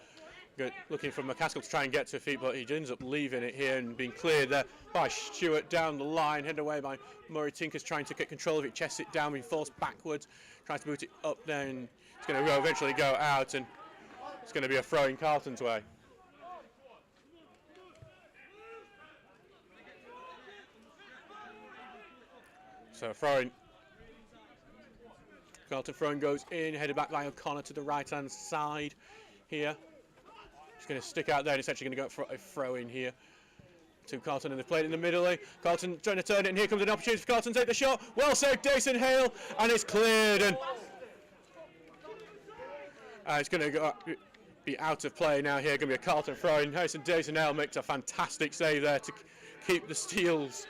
Looking for McCaskill to try and get to feet, but he ends up leaving it here and being cleared there by Stewart down the line, headed away by Murray. Tinker's trying to get control of it, chests it down, being forced backwards, tries to boot it up there, and it's going to eventually go out, and it's going to be a throw in Carlton's way. So throwing. Carlton throwing goes in, headed back by O'Connor to the right-hand side here. It's going to stick out there, and it's actually going to go for a throw in here to Carlton, and they've played in the middle. Carlton trying to turn it, and here comes an opportunity for Carlton to take the shot. Well saved, Davison Hale, and it's cleared, and it's going to be out of play now here. Going to be a Carlton throw in. Davison Hale makes a fantastic save there to keep the Steels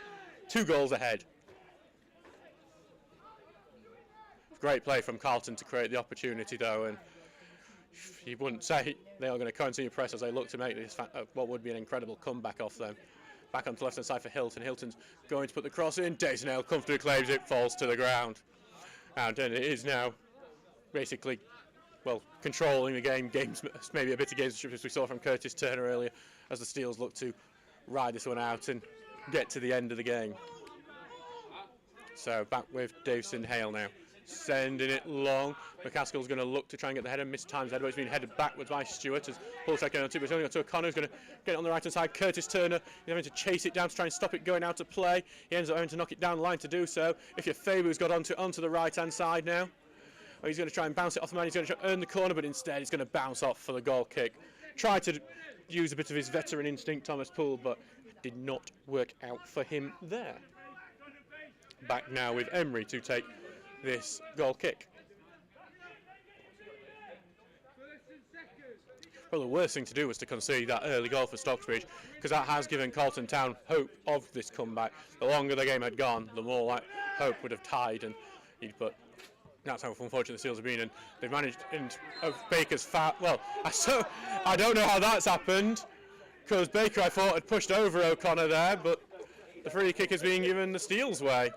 2 goals ahead. Great play from Carlton to create the opportunity though, and you wouldn't say they are going to continue press as they look to make this what would be an incredible comeback off them. Back onto the left hand side for Hilton. Hilton's going to put the cross in. Davison Hale comfortably claims it, falls to the ground. And it is now basically, well, controlling the game. Games, maybe a bit of gamesmanship as we saw from Curtis Turner earlier, as the Steels look to ride this one out and get to the end of the game. So back with Davison Hale now. Sending it long. McCaskill's going to look to try and get the header. Missed times header, but it's been headed backwards by Stewart as Paul's taking on two, but it's only got to O'Connor, who's going to get it on the right hand side. Curtis Turner, he's having to chase it down to try and stop it going out of play. He ends up having to knock it down the line to do so. If you're Faber, who's got onto the right hand side now. He's going to try and bounce it off the man. He's going to try and earn the corner, but instead it's going to bounce off for the goal kick. Tried to use a bit of his veteran instinct, Thomas Poole, but did not work out for him there. Back now with Emery to take this goal kick. Well, the worst thing to do was to concede that early goal for Stocksbridge, because that has given Carlton Town hope of this comeback. The longer the game had gone, the more hope would have died, and but That's how unfortunate the Steels have been, and they've managed. And Baker's foul. Well, I don't know how that's happened, because Baker, I thought, had pushed over O'Connor there, but the free kick is being given the Steels' way.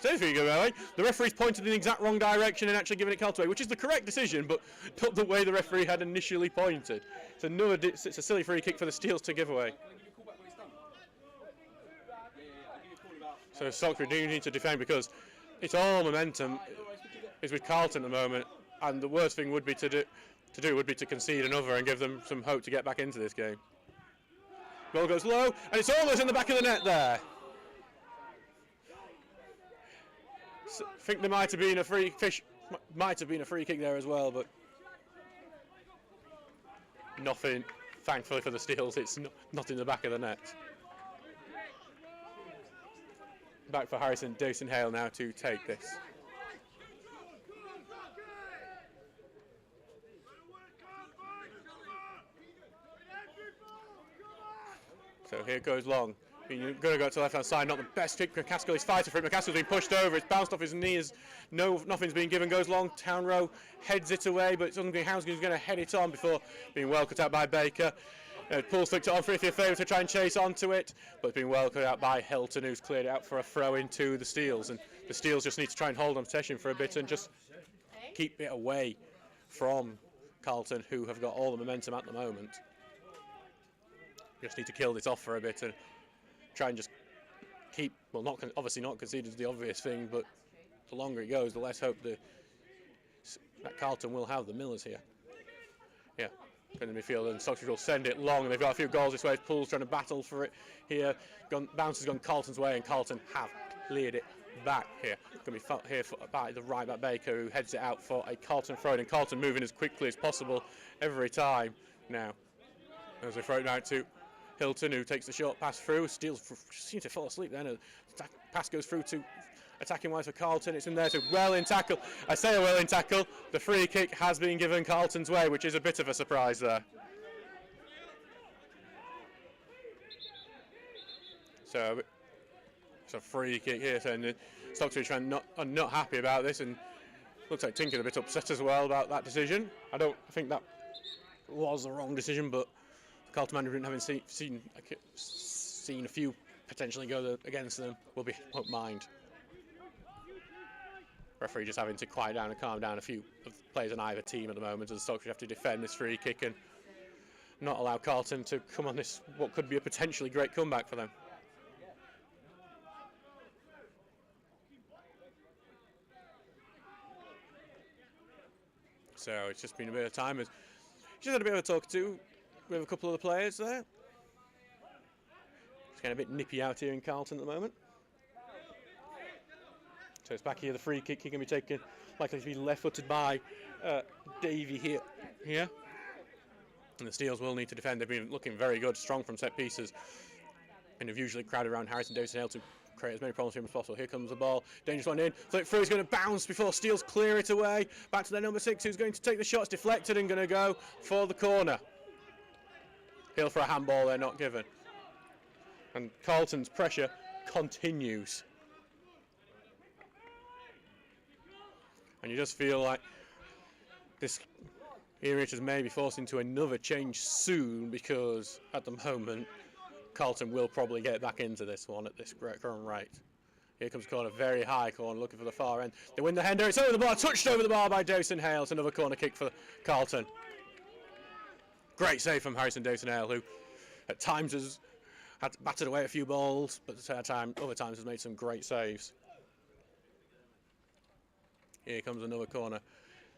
So the referee's pointed in the exact wrong direction and actually given it Carlton away, which is the correct decision, but not the way the referee had initially pointed. It's a silly free kick for the Steels to give away. So Stocksbridge do need to defend, because it's all momentum is with Carlton at the moment, and the worst thing would be to concede another and give them some hope to get back into this game. Ball goes low, and it's almost in the back of the net there. I think there might have been a free kick there as well, but nothing. Thankfully for the Steels, it's not in the back of the net. Back for Harrison Dawson-Hale now to take this. So here goes Long. You're going to go to the left-hand side, not the best kick. McCaskill is fighting for it. McCaskill's been pushed over. It's bounced off his knees. Nothing's been given. Goes Long. Townrow heads it away, but it's unlikely Housing's going to head it on before being well cut out by Baker. Paul flicked it on for Ithiafeva to try and chase onto it, but it's been well cut out by Hilton, who's cleared it out for a throw into the Steels. And the Steels just need to try and hold on possession for a bit and just keep it away from Carlton, who have got all the momentum at the moment. Just need to kill this off for a bit and try and just keep, well, obviously not conceded is the obvious thing, but the longer it goes, the less hope that Carlton will have the Millers here. Yeah, in the midfield, and Stocksbridge will send it long, and they've got a few goals this way. Poole's trying to battle for it here. Bounce has gone Carlton's way, and Carlton have cleared it back here. Going to be fought here by the right back Baker, who heads it out for a Carlton throw, and Carlton moving as quickly as possible every time now. As they throw it out to Hilton, who takes the short pass through. Steels seem to fall asleep then. The pass goes through to attacking wise for Carlton. It's in there to well in tackle. I say a well in tackle. The free kick has been given Carlton's way, which is a bit of a surprise there. So it's a free kick here, and Stocksbridge are not happy about this, and looks like Tinker's a bit upset as well about that decision. I think that was the wrong decision, but Carlton management, having seen a few potentially go against them, won't mind. Referee just having to quiet down and calm down a few of the players on either team at the moment, as Stocksbridge have to defend this free kick and not allow Carlton to come on this what could be a potentially great comeback for them. So it's just been a bit of time. Just had a bit of a talk to with a couple of the players there. It's getting a bit nippy out here in Carlton at the moment. So it's back here, the free kick can be taken, likely to be left-footed by Davey here. And the Steels will need to defend. They've been looking very good, strong from set pieces, and have usually crowded around Harrison Dawson-Hale to create as many problems for him as possible. Here comes the ball, dangerous one in, flip through, is going to bounce before Steels clear it away. Back to their number 6, who's going to take the shot. It's deflected and going to go for the corner. Hill for a handball, they're not given. And Carlton's pressure continues. And you just feel like this Ian Richards may be forced into another change soon, because at the moment Carlton will probably get back into this one at this current rate. Here comes corner, very high corner, looking for the far end. They win the header, it's over the bar, touched over the bar by Dawson-Hale. It's another corner kick for Carlton. Great save from Harrison Dawson-Hale, who at times has battered away a few balls, but at other times has made some great saves. Here comes another corner,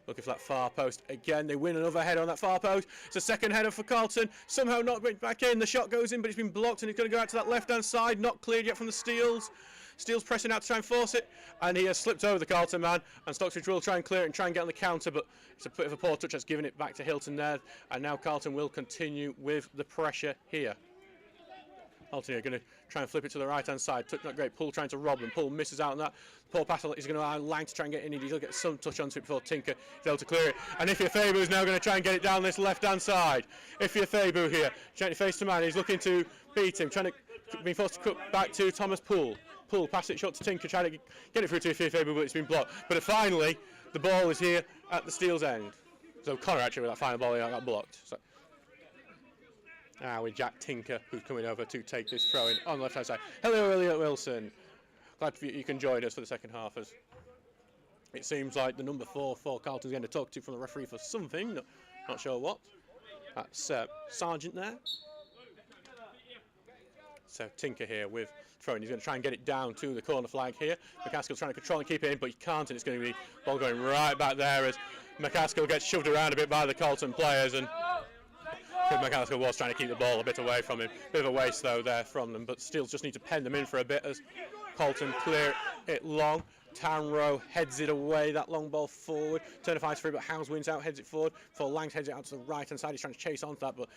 looking for that far post. Again, they win another header on that far post. It's a second header for Carlton. Somehow not back in. The shot goes in, but it's been blocked, and it's going to go out to that left-hand side. Not cleared yet from the Steels. Steels pressing out to try and force it, and he has slipped over the Carlton man, and Stocksbridge will try and clear it and try and get on the counter, but it's a bit of a poor touch that's given it back to Hilton there, and now Carlton will continue with the pressure here. Hilton are going to try and flip it to the right-hand side. Not great. Poole trying to rob them. Poole misses out on that. Poor pass. He's going to allow Lang to try and get in. He'll get some touch onto it before Tinker is able to clear it. And Ithiafeva is now going to try and get it down this left-hand side. Ithiafeva here, trying to face to man. He's looking to beat him, trying to be forced to cut back to Thomas Poole. pull past it, shot to Tinker, trying to get it through to Faber, but it's been blocked. But finally, the ball is here at the Steel's end. So Connor actually with that final ball got blocked. So, with Jack Tinker, who's coming over to take this throw in on the left-hand side. Hello, Elliot Wilson. Glad you can join us for the second half. As it seems like the number 4 for Carlton's going to talk to from the referee for something. Not sure what. That's Sargent there. So Tinker here with throwing. He's going to try and get it down to the corner flag here. McCaskill's trying to control and keep it in, but he can't, and it's going to be ball going right back there as McCaskill gets shoved around a bit by the Carlton players, and McCaskill was trying to keep the ball a bit away from him. Bit of a waste though there from them, but Steels just need to pen them in for a bit as Carlton clear it long. Tanro heads it away, that long ball forward. Turner fights through, but Howes wins out, heads it forward. For Langs heads it out to the right hand side. He's trying to chase onto that, but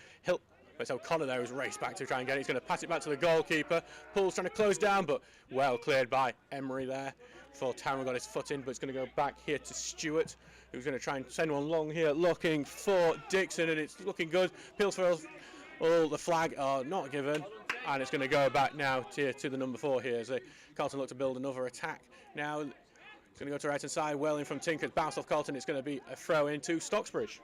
it's O'Connor there who's raced back to try and get it. He's going to pass it back to the goalkeeper. Poole's trying to close down, but well cleared by Emery there. Before Tanro got his foot in, but it's going to go back here to Stewart, who's going to try and send one long here, looking for Dixon, and it's looking good. Pillsfield, the flag are not given, and it's going to go back now to the number 4 here as Carlton look to build another attack. Now it's going to go to the right hand side, well in from Tinker, bounce off Carlton. It's going to be a throw into Stocksbridge.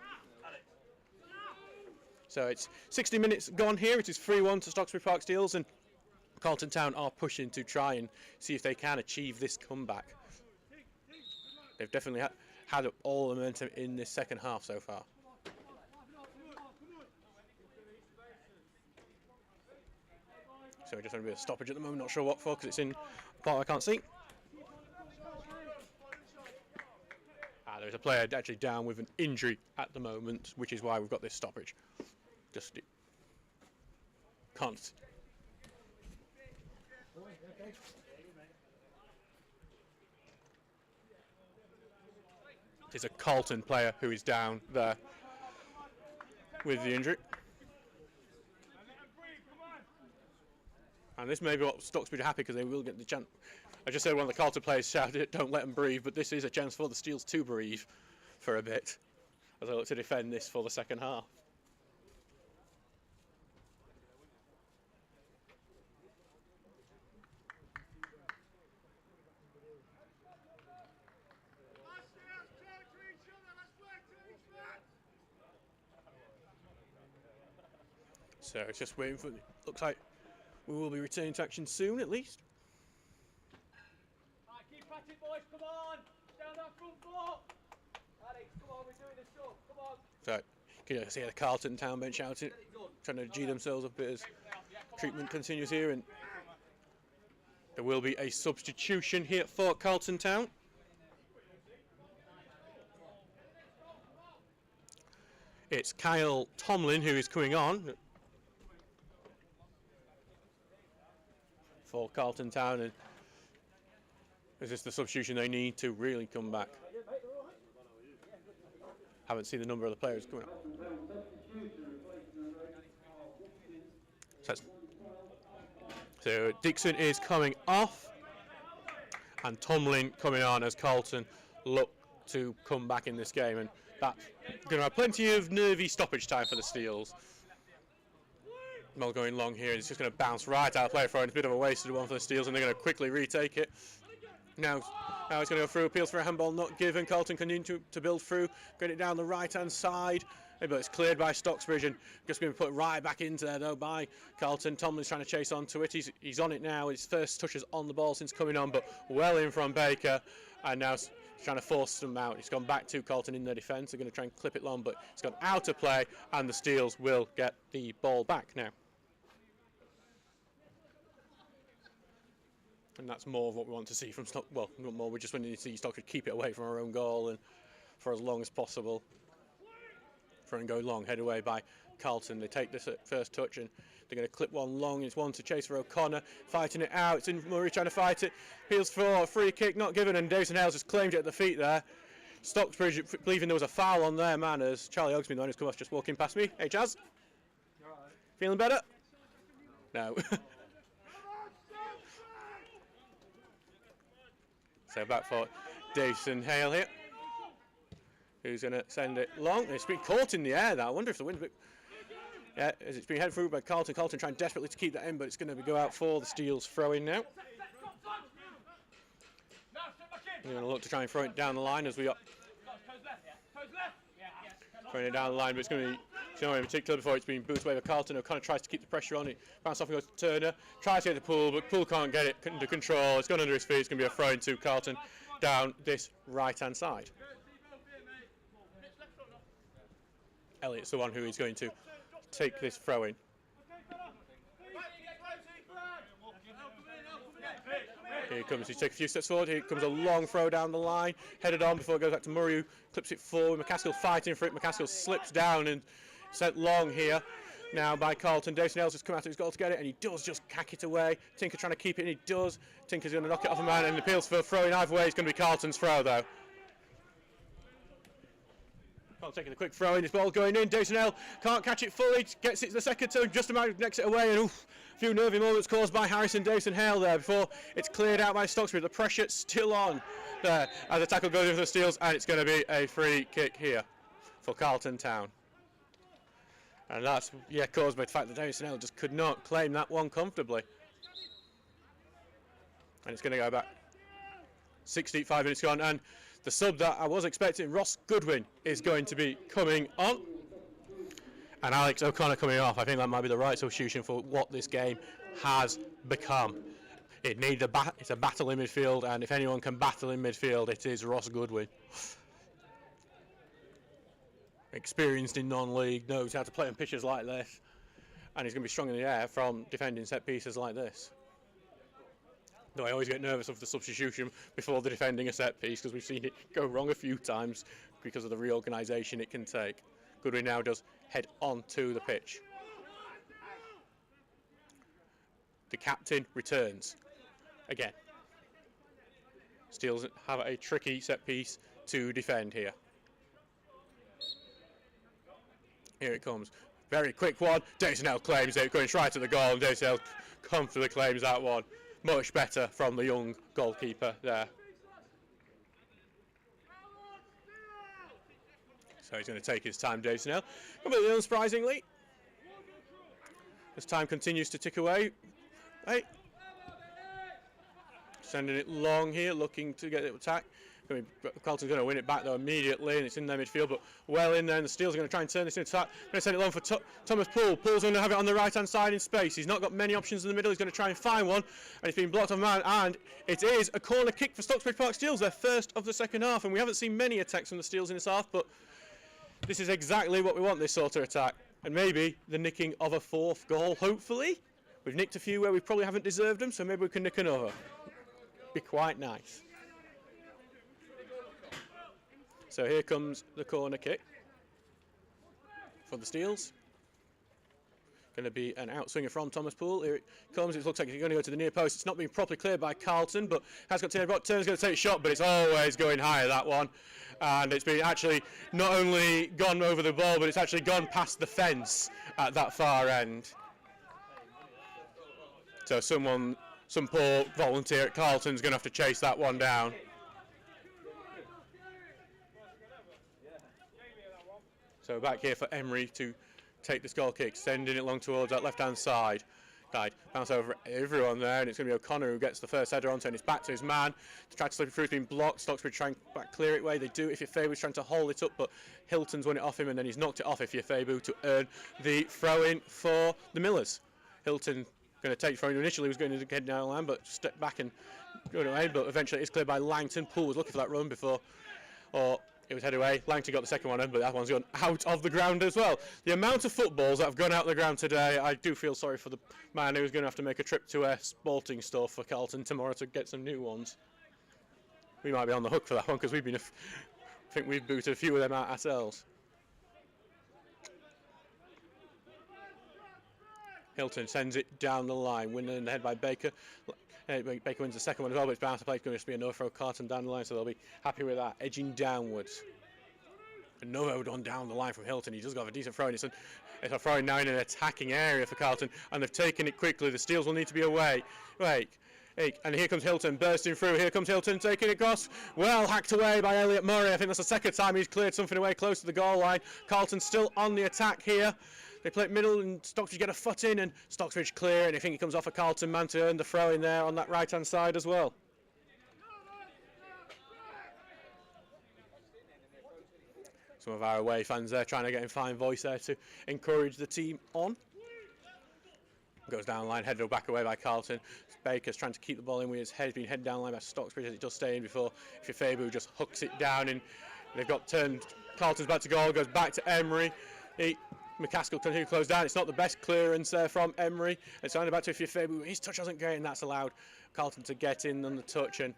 So it's 60 minutes gone here. It is 3-1 to Stocksbridge Park Steels, and Carlton Town are pushing to try and see if they can achieve this comeback. They've definitely had all the momentum in this second half so far. So we're just going to be a stoppage at the moment, not sure what for because it's in a part I can't see. There's a player actually down with an injury at the moment, which is why we've got this stoppage. Just can't. It's a Carlton player who is down there with the injury. And this may be what Stocksbridge are happy because they will get the chance. I just heard one of the Carlton players shouted it, don't let them breathe, but this is a chance for the Steels to breathe for a bit as I look to defend this for the second half. So it's just waiting for, looks like we will be returning to action soon at least. Keep at it, boys, come on! Down that front block! Alex, come on, we're doing this stuff, come on! So you can see the Carlton Town bench shouting, trying to G themselves up a bit as treatment continues here, and there will be a substitution here for Carlton Town. It's Kyle Tomlin who is coming on for Carlton Town, and is this the substitution they need to really come back? Haven't seen the number of the players coming up. So Dixon is coming off, and Tomlin coming on as Carlton look to come back in this game, and that's going to have plenty of nervy stoppage time for the Steels. Ball going long here, it's just going to bounce right out of play for it. It's a bit of a wasted one for the Steels, and they're going to quickly retake it. Now it's going to go through, appeals for a handball not given. Carlton continue to build through, get it down the right hand side, but it's cleared by Stocksbridge and just going to be put right back into there though by Carlton. Tomlin's trying to chase onto it, he's on it now. His first touches on the ball since coming on, but well in from Baker, and now trying to force them out. He's gone back to Carlton in their defence. They're going to try and clip it long, but it's gone out of play, and the Steels will get the ball back now. And that's more of what we want to see from Stock. Well, not more. We just want to see Stockbridge keep it away from our own goal and for as long as possible. Throw and go long, head away by Carlton. They take this first touch and they're going to clip one long. It's one to chase for O'Connor, fighting it out. It's in Murray trying to fight it. Appeals for a free kick, not given, and Davison Hales has claimed it at the feet there. Stocksbridge believing there was a foul on their man as Charlie Oaksby, the one who's come off, just walking past me. Hey, Chaz. Feeling better? No. So back for Davison Hale here, who's going to send it long. It's been caught in the air that. I wonder if the wind's bit... Yeah, as it's been headed through by Carlton. Carlton trying desperately to keep that in, but it's going to go out for the Steels throw-in now. We're going to look to try and throw it down the line as we are throwing it down the line, but it's going to be in particular before it's being booted away by Carlton. O'Connor tries to keep the pressure on it, bounce off and goes to Turner, tries to get the Poole, but Poole can't get it under control. It's gone under his feet. It's going to be a throw into Carlton down this right hand side. Elliott's the one who is going to take this throw in. Here he comes, he's taking a few steps forward, here comes a long throw down the line, headed on before it goes back to Murray, who clips it forward. McCaskill fighting for it, McCaskill slips down and sent long here now by Carlton. Davison Ellis has come out of his goal to get it, and he does just hack it away. Tinker trying to keep it, and he does. Tinker's going to knock it off a man, and appeals for a throw in either way. It's going to be Carlton's throw though. Taking a quick throw in, his ball going in. Davison L can't catch it fully, gets it to the second turn, just about knocks it away, and oof, a few nervy moments caused by Harrison Davison Hale there before it's cleared out by Stocksbridge. The pressure still on there as the tackle goes into the Steels, and it's going to be a free kick here for Carlton Town. And that's caused by the fact that Davison Hale just could not claim that one comfortably. And it's going to go back. 65 minutes gone, and the sub that I was expecting, Ross Goodwin, is going to be coming on. And Alex O'Connor coming off. I think that might be the right substitution for what this game has become. It needs it's a battle in midfield, and if anyone can battle in midfield, it is Ross Goodwin. Experienced in non-league, knows how to play on pitches like this, and he's going to be strong in the air from defending set pieces like this. Though I always get nervous of the substitution before the defending a set piece, because we've seen it go wrong a few times because of the reorganisation it can take. Goodwin now does head on to the pitch. The captain returns again. Steels have a tricky set piece to defend here. Here it comes. Very quick one. Davison L claims it, going right to the goal, and Davison L comfortably claims that one. Much better from the young goalkeeper there. So he's going to take his time, Davison L. Completely unsurprisingly, as time continues to tick away. Hey. Sending it long here, looking to get it attack. Carlton's going to win it back though immediately, and it's in their midfield, but well in there, and the Steels are going to try and turn this into attack. Going to send it long for Thomas Poole. Poole's going to have it on the right hand side in space. He's not got many options in the middle. He's going to try and find one, and it's been blocked off man, and it is a corner kick for Stocksbridge Park Steels, their first of the second half, and we haven't seen many attacks from the Steels in this half, but this is exactly what we want, this sort of attack, and maybe the nicking of a fourth goal, hopefully. We've nicked a few where we probably haven't deserved them, so maybe we can nick another. Be quite nice. So here comes the corner kick for the Steels. Going to be an outswinger from Thomas Poole. Here it comes. It looks like it's going to go to the near post. It's not being properly cleared by Carlton, but has got Turner's going to take a shot, but it's always going higher, that one. And it's been actually not only gone over the ball, but it's actually gone past the fence at that far end. So some poor volunteer at Carlton's going to have to chase that one down. So back here for Emery to take this goal kick, sending it long towards that left-hand side. Bounce over everyone there, and it's going to be O'Connor who gets the first header onto, and it's back to his man. To try to slip it through, it's been blocked. Stocksbridge trying to clear it away. They do. Ifeafabu's trying to hold it up, but Hilton's won it off him, and then he's knocked it off Ifeafabu to earn the throw-in for the Millers. Hilton going to take throw-in. Initially, he was going to head down the line, but step back and go away. But eventually, it's cleared by Langton. Poole was looking for that run before, or it was headed away. Langton got the second one in, but that one's gone out of the ground as well. The amount of footballs that have gone out of the ground today, I do feel sorry for the man who's going to have to make a trip to a sporting store for Carlton tomorrow to get some new ones. We might be on the hook for that one because I think we've booted a few of them out ourselves. Hilton sends it down the line, winning in the head by Baker. Baker wins the second one as well, but it's bound to play. It's going to be another throw Carlton down the line, so they'll be happy with that. Edging downwards. Another one down the line from Hilton. He does got a decent throw, and it's a throw now in an attacking area for Carlton, and they've taken it quickly. The Steels will need to be away. And here comes Hilton bursting through. Here comes Hilton taking it across. Well hacked away by Elliot Murray. I think that's the second time he's cleared something away close to the goal line. Carlton still on the attack here. They play it middle, and Stocksbridge get a foot in, and Stocksbridge clear, and I think it comes off a Carlton man to earn the throw in there on that right-hand side as well. Some of our away fans there trying to get in fine voice there to encourage the team on. Goes down the line, headed back away by Carlton. Baker's trying to keep the ball in with his head. He's been headed down the line by Stocksbridge as it does stay in before Ifefebu just hooks it down, and they've got turned. Carlton's back to goal, goes back to Emery. McCaskill can close down. It's not the best clearance there from Emery. It's only back to Ifefebu. His touch wasn't great, and that's allowed Carlton to get in on the touch, and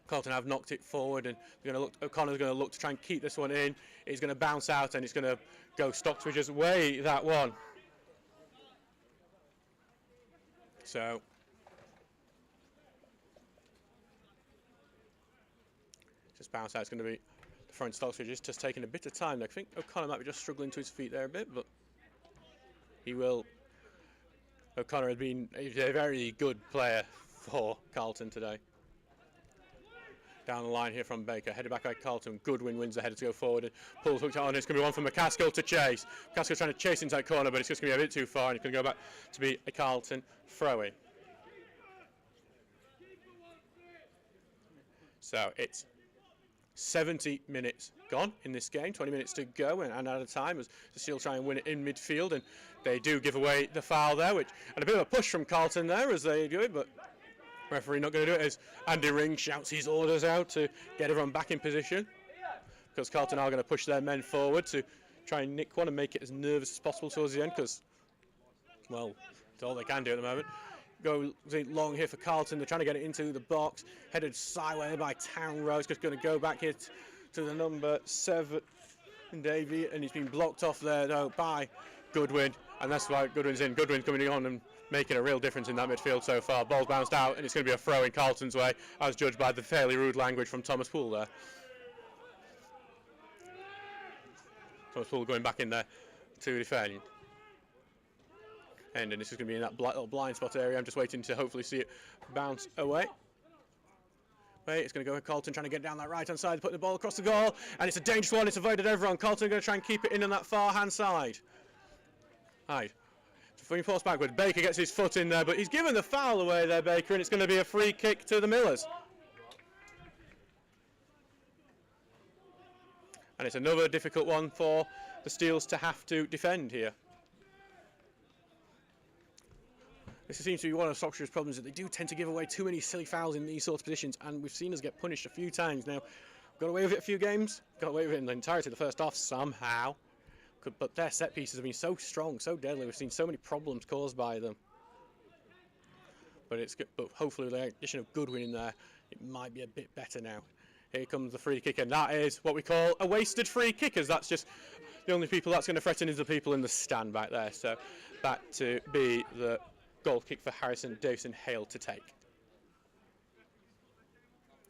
Carlton have knocked it forward, and they're going to look. O'Connor's going to look to try and keep this one in. He's going to bounce out, and it's going to go Stocksbridge's way, that one. So just bounce out. It's going to be the front. Stocksbridge is just taking a bit of time. I think O'Connor might be just struggling to his feet there a bit, but he will. O'Connor has been a very good player for Carlton today. Down the line here from Baker, headed back by Carlton. Goodwin wins the header to go forward and pulls hooked on. It's going to be one for McCaskill to chase. McCaskill trying to chase inside corner, but it's just going to be a bit too far, and it's going to go back to be a Carlton throw-in. So it's 70 minutes gone in this game, 20 minutes to go, and out of time as the Steelers try and win it in midfield, and they do give away the foul there, and a bit of a push from Carlton there as they do it, but referee not going to do it as Andy Ring shouts his orders out to get everyone back in position, because Carlton are going to push their men forward to try and nick one and make it as nervous as possible towards the end, because, well, it's all they can do at the moment. Go long here for Carlton. They're trying to get it into the box. Headed sideways by Town Row. It's just going to go back here to the number 7, Davey, and he's been blocked off there though by Goodwin, and that's why Goodwin's in. Goodwin coming on and making a real difference in that midfield so far. Ball's bounced out, and it's going to be a throw in Carlton's way, as judged by the fairly rude language from Thomas Poole there. Thomas Poole going back in there to defend. And this is going to be in that little blind spot area. I'm just waiting to hopefully see it bounce away. Wait, it's going to go with Carlton trying to get down that right-hand side, putting the ball across the goal, and it's a dangerous one. It's avoided everyone. Carlton are going to try and keep it in on that far-hand side. Right. Free pass backward. Baker gets his foot in there, but he's given the foul away there, Baker, and it's going to be a free kick to the Millers. And it's another difficult one for the Steels to have to defend here. This seems to be one of Stocksbridge's problems, that they do tend to give away too many silly fouls in these sorts of positions, and we've seen us get punished a few times now. Got away with it a few games, got away with it in the entirety of the first half somehow. But their set pieces have been so strong, so deadly. We've seen so many problems caused by them. But it's good. But hopefully, with the addition of Goodwin in there, it might be a bit better now. Here comes the free kick, and that is what we call a wasted free kick, as that's just the only people that's going to threaten is the people in the stand back there. So back to be the goal kick for Harrison Davison Hale to take.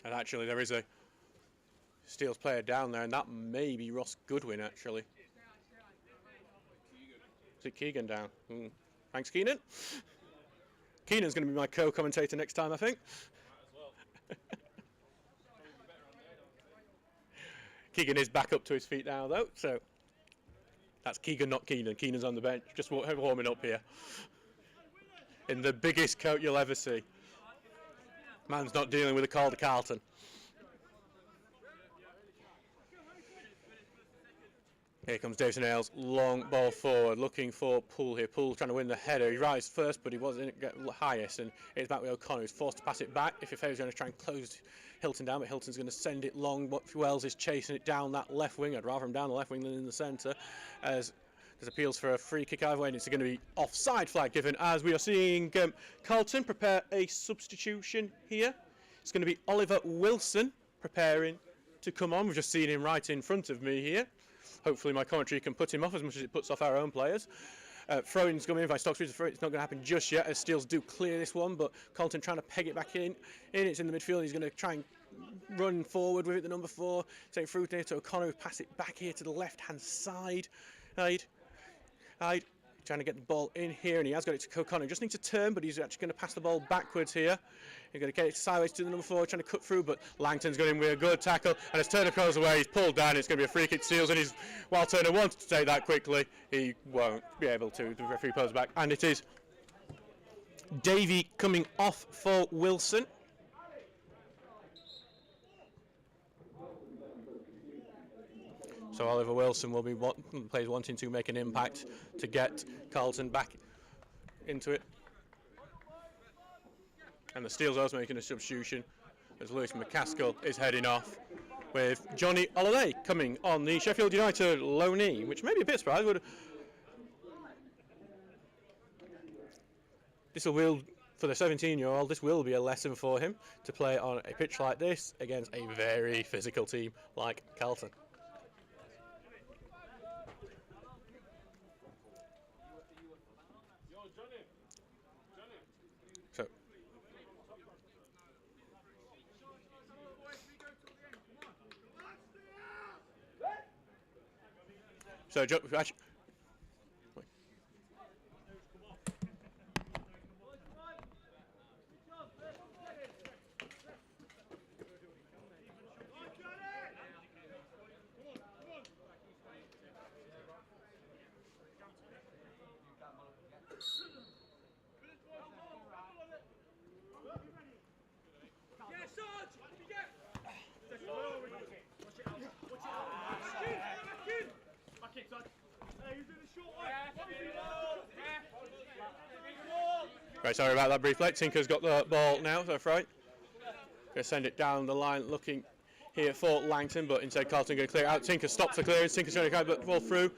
And actually, there is a Steels player down there, and that may be Ross Goodwin, actually. Is it Keegan down? Thanks, Keenan. Keenan's going to be my co-commentator next time, I think. Keegan is back up to his feet now, though, so that's Keegan, not Keenan. Keenan's on the bench, just warming up here. In the biggest coat you'll ever see. Man's not dealing with a Calder Carlton. Here comes Davison Hales, long ball forward, looking for Poole here. Poole trying to win the header. He rises first, but he wasn't get highest, and it's back with O'Connor, who's forced to pass it back. If Ife's going to try and close Hilton down, but Hilton's going to send it long, but Wells is chasing it down that left wing. I'd rather him down the left wing than in the centre, as there's appeals for a free kick either way, and it's going to be offside flag given, as we are seeing Carlton prepare a substitution here. It's going to be Oliver Wilson preparing to come on. We've just seen him right in front of me here. Hopefully my commentary can put him off as much as it puts off our own players. Throw-in's coming in by Stocksbridge. It's not going to happen just yet, as Steels do clear this one, but Carlton trying to peg it back in. It's in the midfield. He's going to try and run forward with it, the number 4. Take through here to O'Connor, pass it back here to the left-hand side. Trying to get the ball in here, and he has got it to O'Connor. Just needs to turn, but he's actually going to pass the ball backwards here. He's going to get it sideways to the number 4, trying to cut through, but Langton's going in with a good tackle, and as Turner goes away, he's pulled down. It's going to be a free kick to Steels, and while Turner wants to take that quickly, he won't be able to. The referee pulls back, and it is Davey coming off for Wilson. So Oliver Wilson will be players wanting to make an impact to get Carlton back into it. And the Steels also making a substitution as Lewis McCaskill is heading off, with Johnny Holiday coming on the Sheffield United loanee, which may be a bit surprising. This will, for the 17-year-old, this will be a lesson for him to play on a pitch like this against a very physical team like Carlton. So actually, right, sorry about that brief late. Tinker's got the ball now, so right. Going to send it down the line, looking here for Langton, but instead Carlton going to clear it out. Tinker stops the clearance. Tinker's going to get the ball through.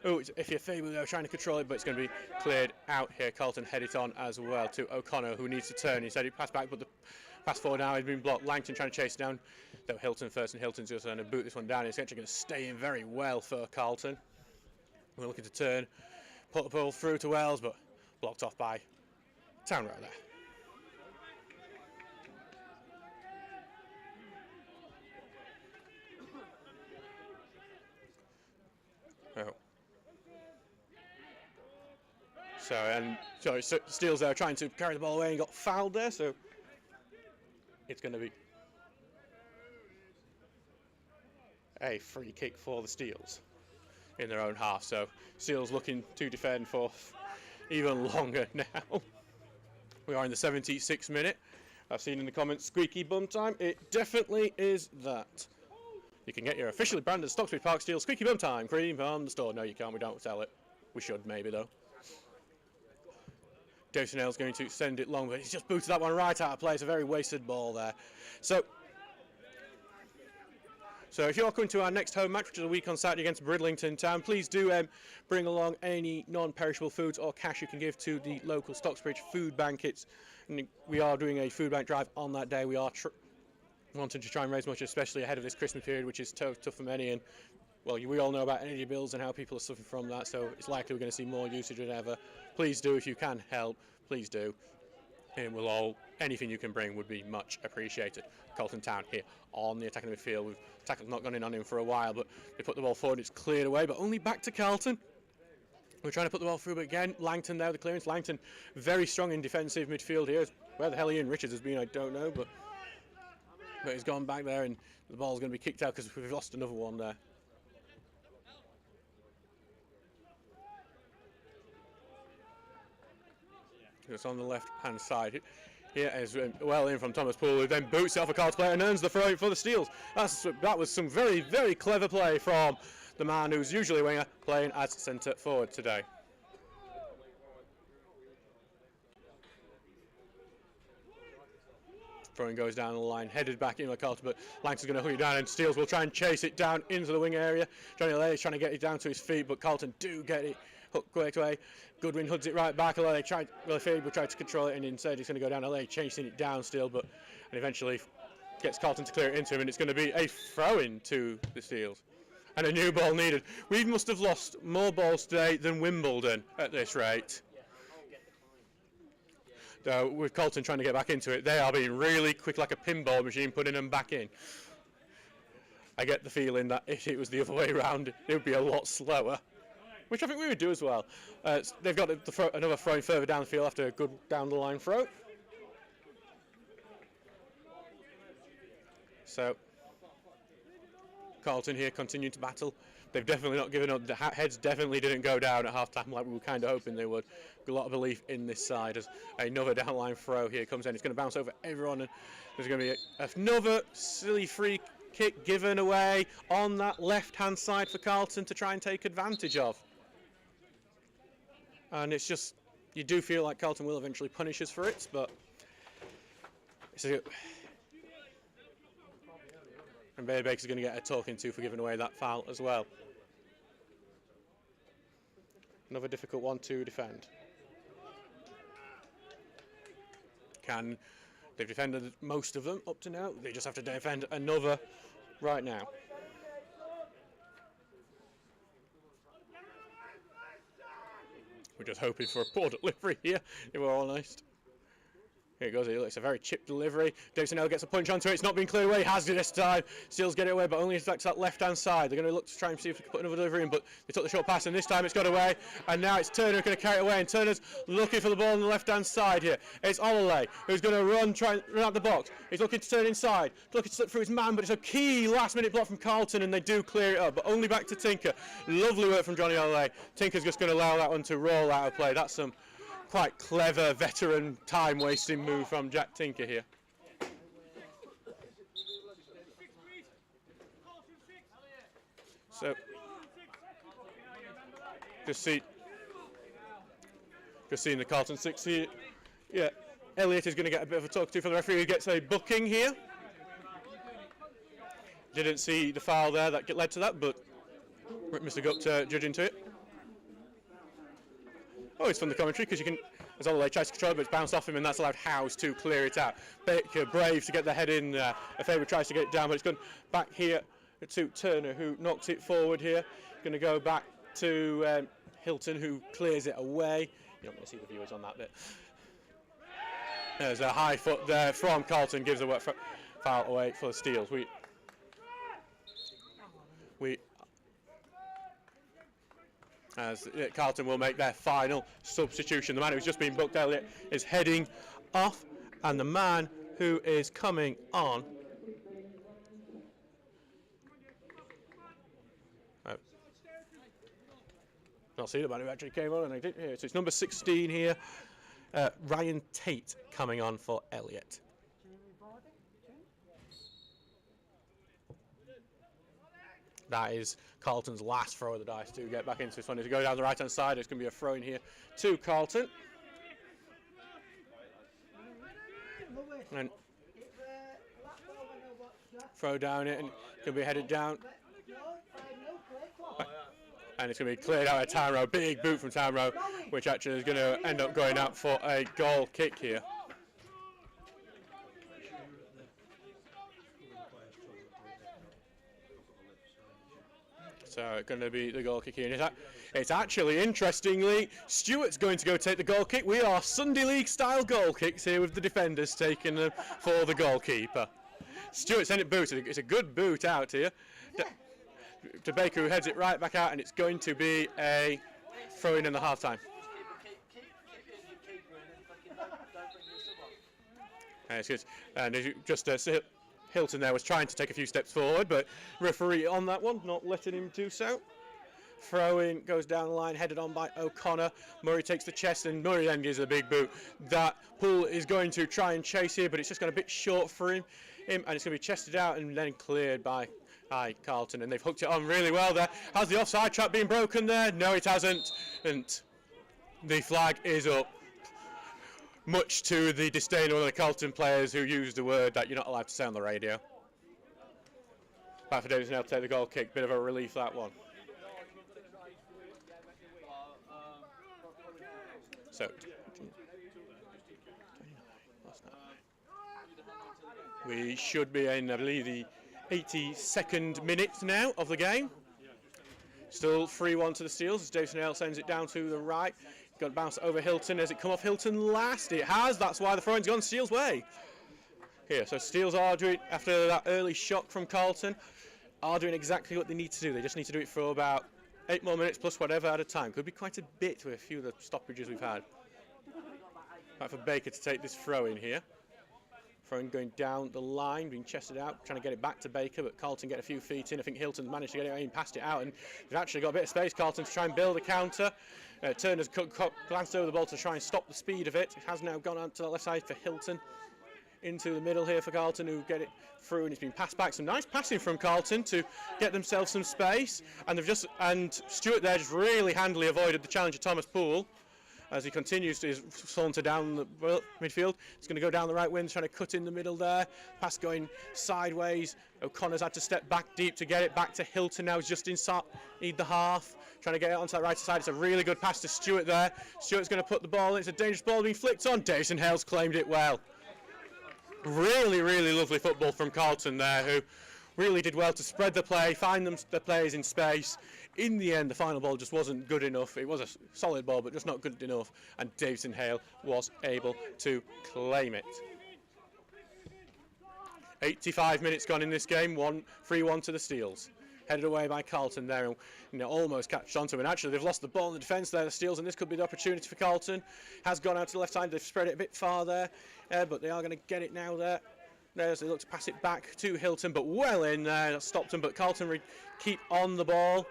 Oh, it's if you're Fable, they're trying to control it, but it's going to be cleared out here. Carlton head it on as well to O'Connor, who needs to turn. Instead, he passed back, but the pass forward now has been blocked. Langton trying to chase it down. Though Hilton first, and Hilton's just going to boot this one down. It's actually going to stay in very well for Carlton. We're looking to turn, put the ball through to Wells, but blocked off by Town Row there. Oh. So Steele's there trying to carry the ball away and got fouled there, so it's going to be a free kick for the Steels in their own half. So Steels looking to defend for even longer now. We are in the 76th minute. I've seen in the comments squeaky bum time. It definitely is that. You can get your officially branded Stocksbridge Park Steel squeaky bum time cream from the store. No, you can't. We don't sell it. We should maybe though. Dosonell's going to send it long, but he's just booted that one right out of play. It's a very wasted ball there. So if you're coming to our next home match, which is a week on Saturday against Bridlington Town, please do bring along any non-perishable foods or cash you can give to the local Stocksbridge food bank. We are doing a food bank drive on that day. We are wanting to try and raise much, especially ahead of this Christmas period, which is tough for many. And well, we all know about energy bills and how people are suffering from that, so it's likely we're going to see more usage than ever. Please do, if you can help, please do. And anything you can bring would be much appreciated. Carlton Town here on the attacking midfield. Tackle's not gone in on him for a while, but they put the ball forward, it's cleared away, but only back to Carlton. We're trying to put the ball through, but again, Langton there, the clearance. Langton very strong in defensive midfield here. Where the hell Ian Richards has been, I don't know, but he's gone back there, and the ball's going to be kicked out because we've lost another one there. It's on the left-hand side. Here is well in from Thomas Poole, who then boots it off a Carlton player and earns the throw for the Steels. That was some very, very clever play from the man who's usually a winger, playing as centre forward today. Throwing goes down the line, headed back in by Carlton, but Langton's going to hook it down, and Steels will try and chase it down into the wing area. Johnny Lay is trying to get it down to his feet, but Carlton do get it hooked quick away. Goodwin hoods it right back. Lay tried to control it, and instead he's going to go down. Lay chasing it down still, and eventually gets Carlton to clear it into him, and it's going to be a throw-in to the Steels. And a new ball needed. We must have lost more balls today than Wimbledon at this rate. Though with Carlton trying to get back into it, they are being really quick like a pinball machine, putting them back in. I get the feeling that if it was the other way around, it would be a lot slower, which I think we would do as well. They've got another throw further down the field after a good down the line throw. So Carlton here continue to battle. They've definitely not given up. The heads definitely didn't go down at half-time like we were kind of hoping they would. A lot of belief in this side as another down-line throw here comes in. It's going to bounce over everyone, and there's going to be another silly free kick given away on that left-hand side for Carlton to try and take advantage of. And it's just, you do feel like Carlton will eventually punish us for it, but it's a, and Baker's going to get a talking to for giving away that foul as well. Another difficult one to defend. They've defended most of them up to now. They just have to defend another right now. We're just hoping for a poor delivery here, if we're honest. Here it goes, it's a very chipped delivery. Davison gets a punch onto it, it's not been cleared away, has it this time. Steels get it away, but only attacks that left-hand side. They're going to look to try and see if they can put another delivery in, but they took the short pass, and this time it's got away. And now it's Turner who's going to carry it away, and Turner's looking for the ball on the left-hand side here. It's Olale who's going to try and run out the box. He's looking to turn inside, looking to slip through his man, but it's a key last-minute block from Carlton, and they do clear it up, but only back to Tinker. Lovely work from Johnny Olale. Tinker's just going to allow that one to roll out of play. That's some quite clever veteran time-wasting move from Jack Tinker here. So, just seeing the Carlton 6 here. Yeah, Elliott is going to get a bit of a talk to for the referee, who gets a booking here. Didn't see the foul there that led to that, but Mr. Gupta judging to it. Oh, it's from the commentary, because you can, as Olale tries to control it, but it's bounced off him, and that's allowed Howes to clear it out. Baker brave to get the head in there. Lefebvre tries to get it down, but it's gone back here to Turner, who knocks it forward here. Going to go back to Hilton, who clears it away. You're not going to see the viewers on that bit. There's a high foot there from Carlton, gives a foul away for the Steels. As Carlton will make their final substitution. The man who's just been booked, Elliott, is heading off, and the man who is coming on, not see the man who actually came on, and I didn't hear. So it's number 16 here, Ryan Tate coming on for Elliott. That is Carlton's last throw of the dice to get back into this one. As we go down the right-hand side, it's going to be a throw in here to Carlton. And throw down it, and can be headed down. And it's going to be cleared out of Tamro. Big boot from Tamro, which actually is going to end up going out for a goal kick here. So it's going to be the goal kick here. It's actually, interestingly, Stewart's going to go take the goal kick. We are Sunday League style goal kicks here, with the defenders taking them for the goalkeeper. Stewart sent it booted. It's a good boot out here. To Baker, who heads it right back out, and it's going to be a throw in the half time. And it's good. And just Hilton there was trying to take a few steps forward, but referee on that one, not letting him do so. Throw-in goes down the line, headed on by O'Connor. Murray takes the chest, and Murray then gives a big boot. That Poole is going to try and chase here, but it's just got a bit short for him, and it's going to be chested out and then cleared by Carlton, and they've hooked it on really well there. Has the offside trap been broken there? No, it hasn't, and the flag is up. Much to the disdain of one of the Carlton players, who used the word that you're not allowed to say on the radio. Back for Davis now to take the goal kick. Bit of a relief, that one. So, we should be in, I believe, the 82nd minute now of the game. Still 3-1 to the Steels as Davison sends it down to the right. Got to bounce over Hilton. Has it come off Hilton last? It has. That's why the throw-in's gone Steels' way. Here, so Steels are doing, after that early shock from Carlton, are doing exactly what they need to do. They just need to do it for about 8 more minutes plus whatever at a time. Could be quite a bit with a few of the stoppages we've had. Back for Baker to take this throw-in here. Throw-in going down the line, being chested out, trying to get it back to Baker, but Carlton get a few feet in. I think Hilton's managed to get it in, passed it out, and they've actually got a bit of space, Carlton, to try and build a counter. Turner's glanced over the ball to try and stop the speed of it. It has now gone out to the left side for Hilton. into the middle here for Carlton, who get it through, and it's been passed back. Some nice passing from Carlton to get themselves some space, and Stewart there just really handily avoided the challenge of Thomas Poole as he continues to saunter down the midfield. He's going to go down the right wing, trying to cut in the middle there. Pass going sideways. O'Connor's had to step back deep to get it back to Hilton now. He's just inside the half, trying to get it onto that right side. It's a really good pass to Stewart there. Stewart's going to put the ball in. It's a dangerous ball being flicked on. Davison Hales claimed it well. Really, really lovely football from Carlton there, who really did well to spread the play, find the players in space. In the end, the final ball just wasn't good enough. It was a solid ball, but just not good enough, and Davison Hale was able to claim it. 85 minutes gone in this game, 3-1 to the Steels. Headed away by Carlton there, and almost catched onto him. And actually, they've lost the ball in the defence there, the Steels, and this could be the opportunity for Carlton. Has gone out to the left side, they've spread it a bit far there, but they are going to get it now there. There's they look to pass it back to Hilton, but well in there, that stopped them. But Carlton keep on the ball,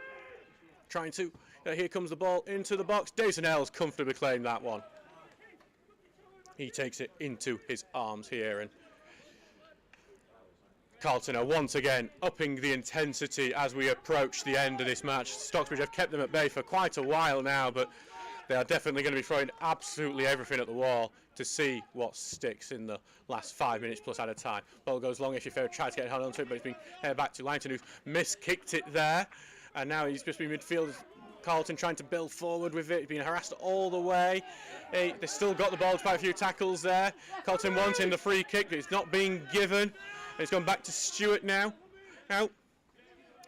trying to. Here comes the ball into the box. Davison Hales comfortably claimed that one. He takes it into his arms here, and Carlton are once again upping the intensity as we approach the end of this match. Stocksbridge have kept them at bay for quite a while now, but they are definitely going to be throwing absolutely everything at the wall to see what sticks in the last 5 minutes plus at a time. Ball goes long. If you tries to get held onto it, but it's been held back to Langton, who's miskicked it there, and now he's just been midfield. Carlton trying to build forward with it. He's been harassed all the way. They still got the ball, quite a few tackles there. Carlton wanting the free kick, but it's not being given. It's gone back to Stewart now.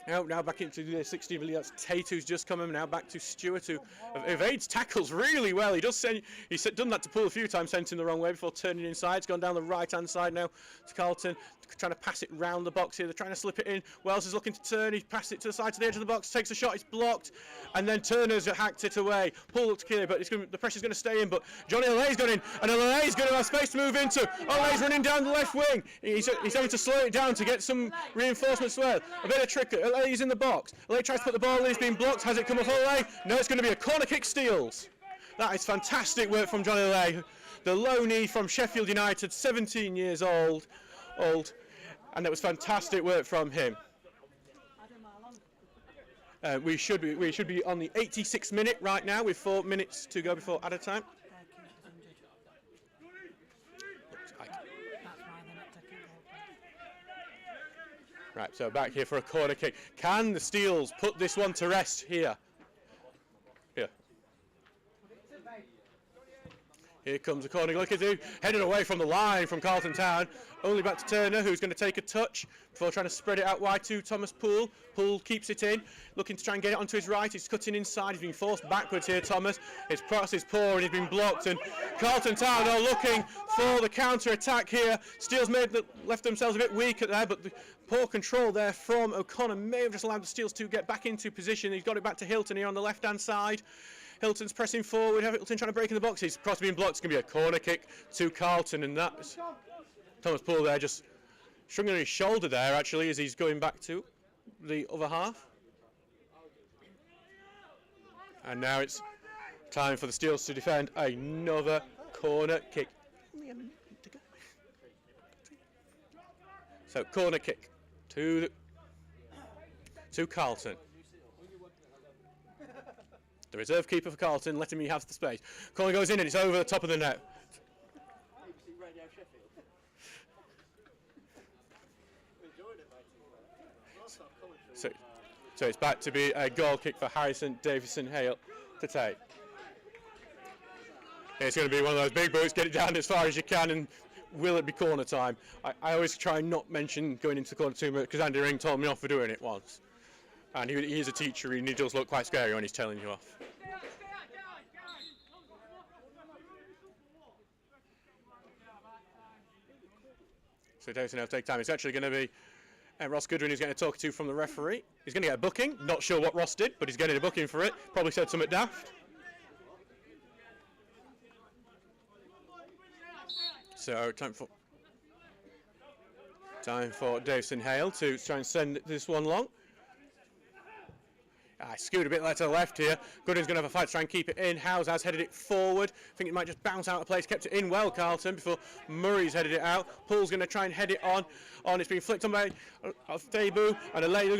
Now back into the 60 million. That's Tate who's just come in. Now back to Stewart, who evades tackles really well. He's done that to Poole a few times, sent him the wrong way before turning inside. It's gone down the right-hand side now to Carlton, trying to pass it round the box here. They're trying to slip it in. Wells is looking to turn. He passed it to the side, to the edge of the box, takes a shot. It's blocked, and then Turner's hacked it away. Poole looks clear, but the pressure's going to stay in. But Johnny Olay's gone in, and Olay's going to have space to move into. Olay's running down the left wing. He's having to slow it down to get some reinforcements there. A bit of trick. Olay's in the box. Olay tries to put the ball in. It's been blocked. Has it come off Olay? No, it's going to be a corner kick. Steals. That is fantastic work from Johnny Olay, the loanee from Sheffield United, 17 years old, and that was fantastic work from him. We should be on the 86th minute right now, with 4 minutes to go before added time. Right, so back here for a corner kick. Can the Steels put this one to rest here? Here comes the corner. Look at him, headed away from the line from Carlton Town. Only back to Turner, who's going to take a touch before trying to spread it out wide to Thomas Poole. Poole keeps it in, looking to try and get it onto his right. He's cutting inside. He's being forced backwards here, Thomas. His cross is poor and he's been blocked. And Carlton Town are looking for the counter-attack here. Steels left themselves a bit weak at there, but the poor control there from O'Connor may have just allowed the Steels to get back into position. He's got it back to Hilton here on the left-hand side. Hilton's pressing forward. Hilton trying to break in the box. His cross being blocked. It's going to be a corner kick to Carlton, and that's Thomas Poole there just shrugging his shoulder there actually as he's going back to the other half. And now it's time for the Steels to defend another corner kick. So corner kick to Carlton. The reserve keeper for Carlton letting me have the space. Corner goes in and it's over the top of the net. So it's back to be a goal kick for Davison Hale to take. It's going to be one of those big boots, get it down as far as you can, and will it be corner time? I always try and not mention going into the corner too much because Andy Ring told me off for doing it once. And he's a teacher and he does look quite scary when he's telling you off. So Davison Hale take time. It's actually going to be Ross Goodwin who's getting a talk to from the referee. He's going to get a booking. Not sure what Ross did, but he's getting a booking for it. Probably said something daft. So time for Davison Hale to try and send this one long. Skewed a bit left to the left here. Goodwin's going to have a fight to try and keep it in. Howes has headed it forward. I think it might just bounce out of place. Kept it in well, Carlton, before Murray's headed it out. Paul's going to try and head it on. It's been flicked on by Fabu, and a lady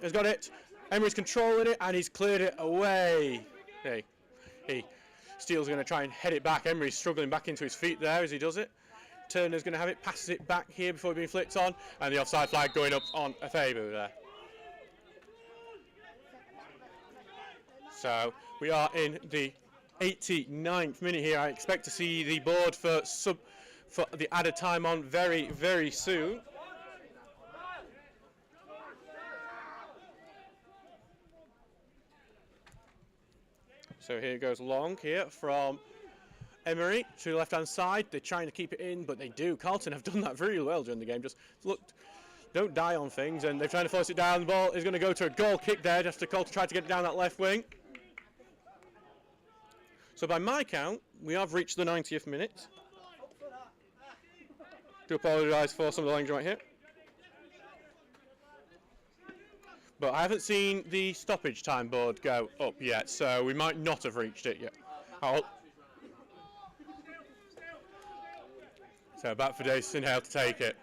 has got it. Emery's controlling it, and he's cleared it away. Steele's going to try and head it back. Emery's struggling back into his feet there as he does it. Turner's going to have it, passes it back here before being flicked on, and the offside flag going up on Fabu there. So we are in the 89th minute here. I expect to see the board for the added time on very, very soon. So here goes long here from Emery to the left-hand side. They're trying to keep it in, but they do. Carlton have done that very well during the game. Just don't die on things, and they're trying to force it down. The ball is going to go to a goal kick there, just to Carlton try to get it down that left wing. So by my count, we have reached the 90th minute. Do apologise for some of the language right here. But I haven't seen the stoppage time board go up yet, so we might not have reached it yet. So back for Davison Hale to take it.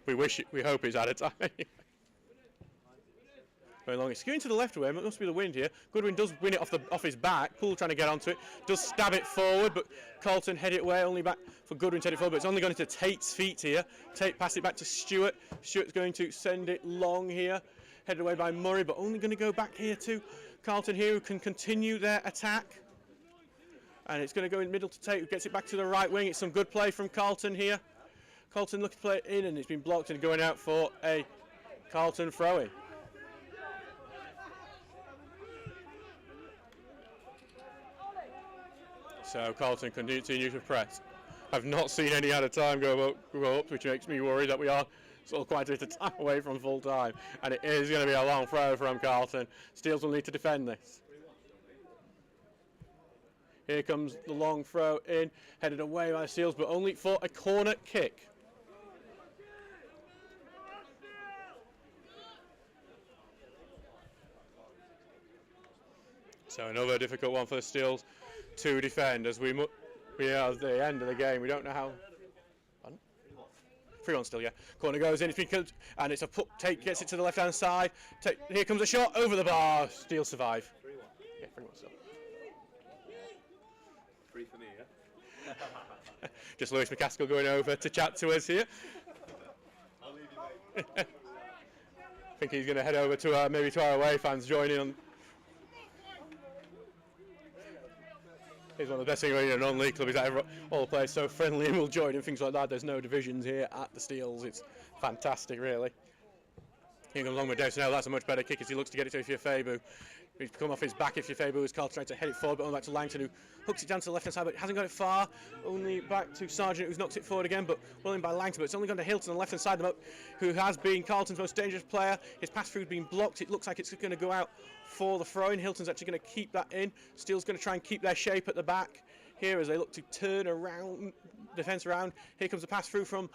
We hope he's added time. Very long. It's skewing to the left of him. It must be the wind here. Goodwin does win it off his back. Poole trying to get onto it. Does stab it forward, but Carlton head it away. Only back for Goodwin to head it forward, but it's only going into Tate's feet here. Tate pass it back to Stewart. Stewart's going to send it long here. Headed away by Murray, but only going to go back here to Carlton here, who can continue their attack. And it's going to go in the middle to Tate, who gets it back to the right wing. It's some good play from Carlton here. Carlton looking to play it in, and it's been blocked and going out for a Carlton throw-in. So Carlton continue to press. I've not seen any out of time go up, which makes me worry that we are sort of quite a bit of time away from full time. And it is going to be a long throw from Carlton. Steels will need to defend this. Here comes the long throw in, headed away by Steels, but only for a corner kick. So another difficult one for the Steels to defend as we are at the end of the game. We don't know how. 3-1 still, yeah. Corner goes in, and it's a put. Tate gets it to the left-hand side. Here comes a shot over the bar. Steele survive. 3-1. Yeah, 3-1 still. 3 for me, yeah. Just Lewis McCaskill going over to chat to us here. I'll leave you, mate. I think he's going to head over to maybe to our away fans joining on. He's one of the best things in a non-league club is that all the players so friendly and will join and things like that. There's no divisions here at the Steels. It's fantastic, really. Here comes along with Davison Hale. That's a much better kick as he looks to get it to Ifeafabu. He's come off his back. Ifeafabu is Carl trying to head it forward, but only back to Langton, who hooks it down to the left-hand side, but hasn't got it far. Only back to Sargent, who's knocked it forward again, but well in by Langton. But it's only gone to Hilton on the left-hand side, who has been Carlton's most dangerous player. His pass through has been blocked. It looks like it's going to go out for the throw-in. Hilton's actually going to keep that in. Steele's going to try and keep their shape at the back here as they look to turn around, defence around. Here comes the pass through from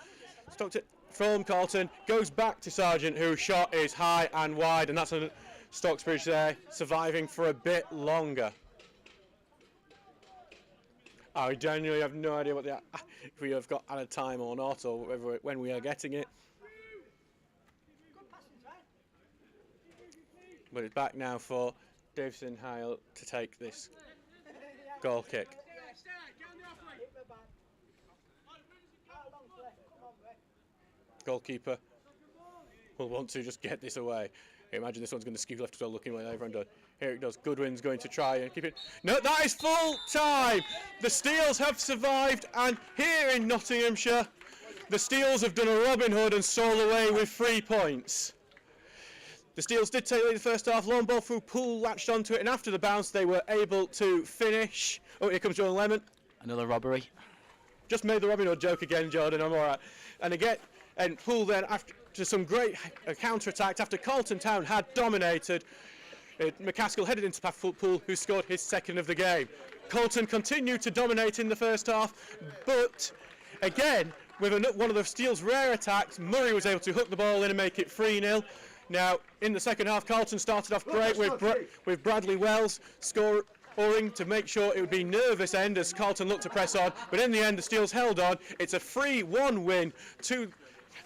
Stockton. From Carlton, goes back to Sargent, whose shot is high and wide, and that's a Stocksbridge there, surviving for a bit longer. I genuinely have no idea what if we have got added time or not, or when we are getting it. But it's back now for Davison Hale to take this goal kick. Goalkeeper will want to just get this away. Imagine this one's going to skew left as well, looking like everyone does. Here it does. Goodwin's going to try and keep it. No, that is full time. The Steels have survived, and here in Nottinghamshire, the Steels have done a Robin Hood and stole away with 3 points. The Steels did take the lead the first half. Long ball through Poole, latched onto it, and after the bounce, they were able to finish. Oh, here comes Jordan Lemon. Another robbery. Just made the Robin Hood joke again, Jordan. I'm all right. And again. And Poole then, after some great counter-attack, after Carlton Town had dominated, McCaskill headed into Poole, who scored his second of the game. Carlton continued to dominate in the first half, but again, with one of the Steel's rare attacks, Murray was able to hook the ball in and make it 3-0. Now, in the second half, Carlton started off great with Bradley Wells scoring to make sure it would be nervous end as Carlton looked to press on. But in the end, the Steels held on. It's a 3-1 win.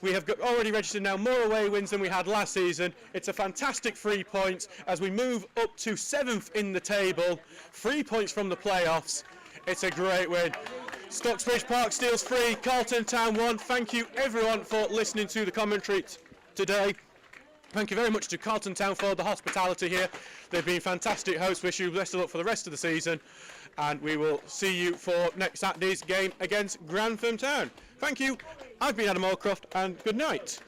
We have already registered now more away wins than we had last season. It's a fantastic 3 points as we move up to 7th in the table. 3 points from the playoffs. It's a great win. Stocksbridge Park Steels 3, Carlton Town 1. Thank you everyone for listening to the commentary today. Thank you very much to Carlton Town for the hospitality here. They've been fantastic hosts. Wish you best of luck for the rest of the season. And we will see you for next Saturday's game against Grantham Town. Thank you. I've been Adam Allcroft and good night.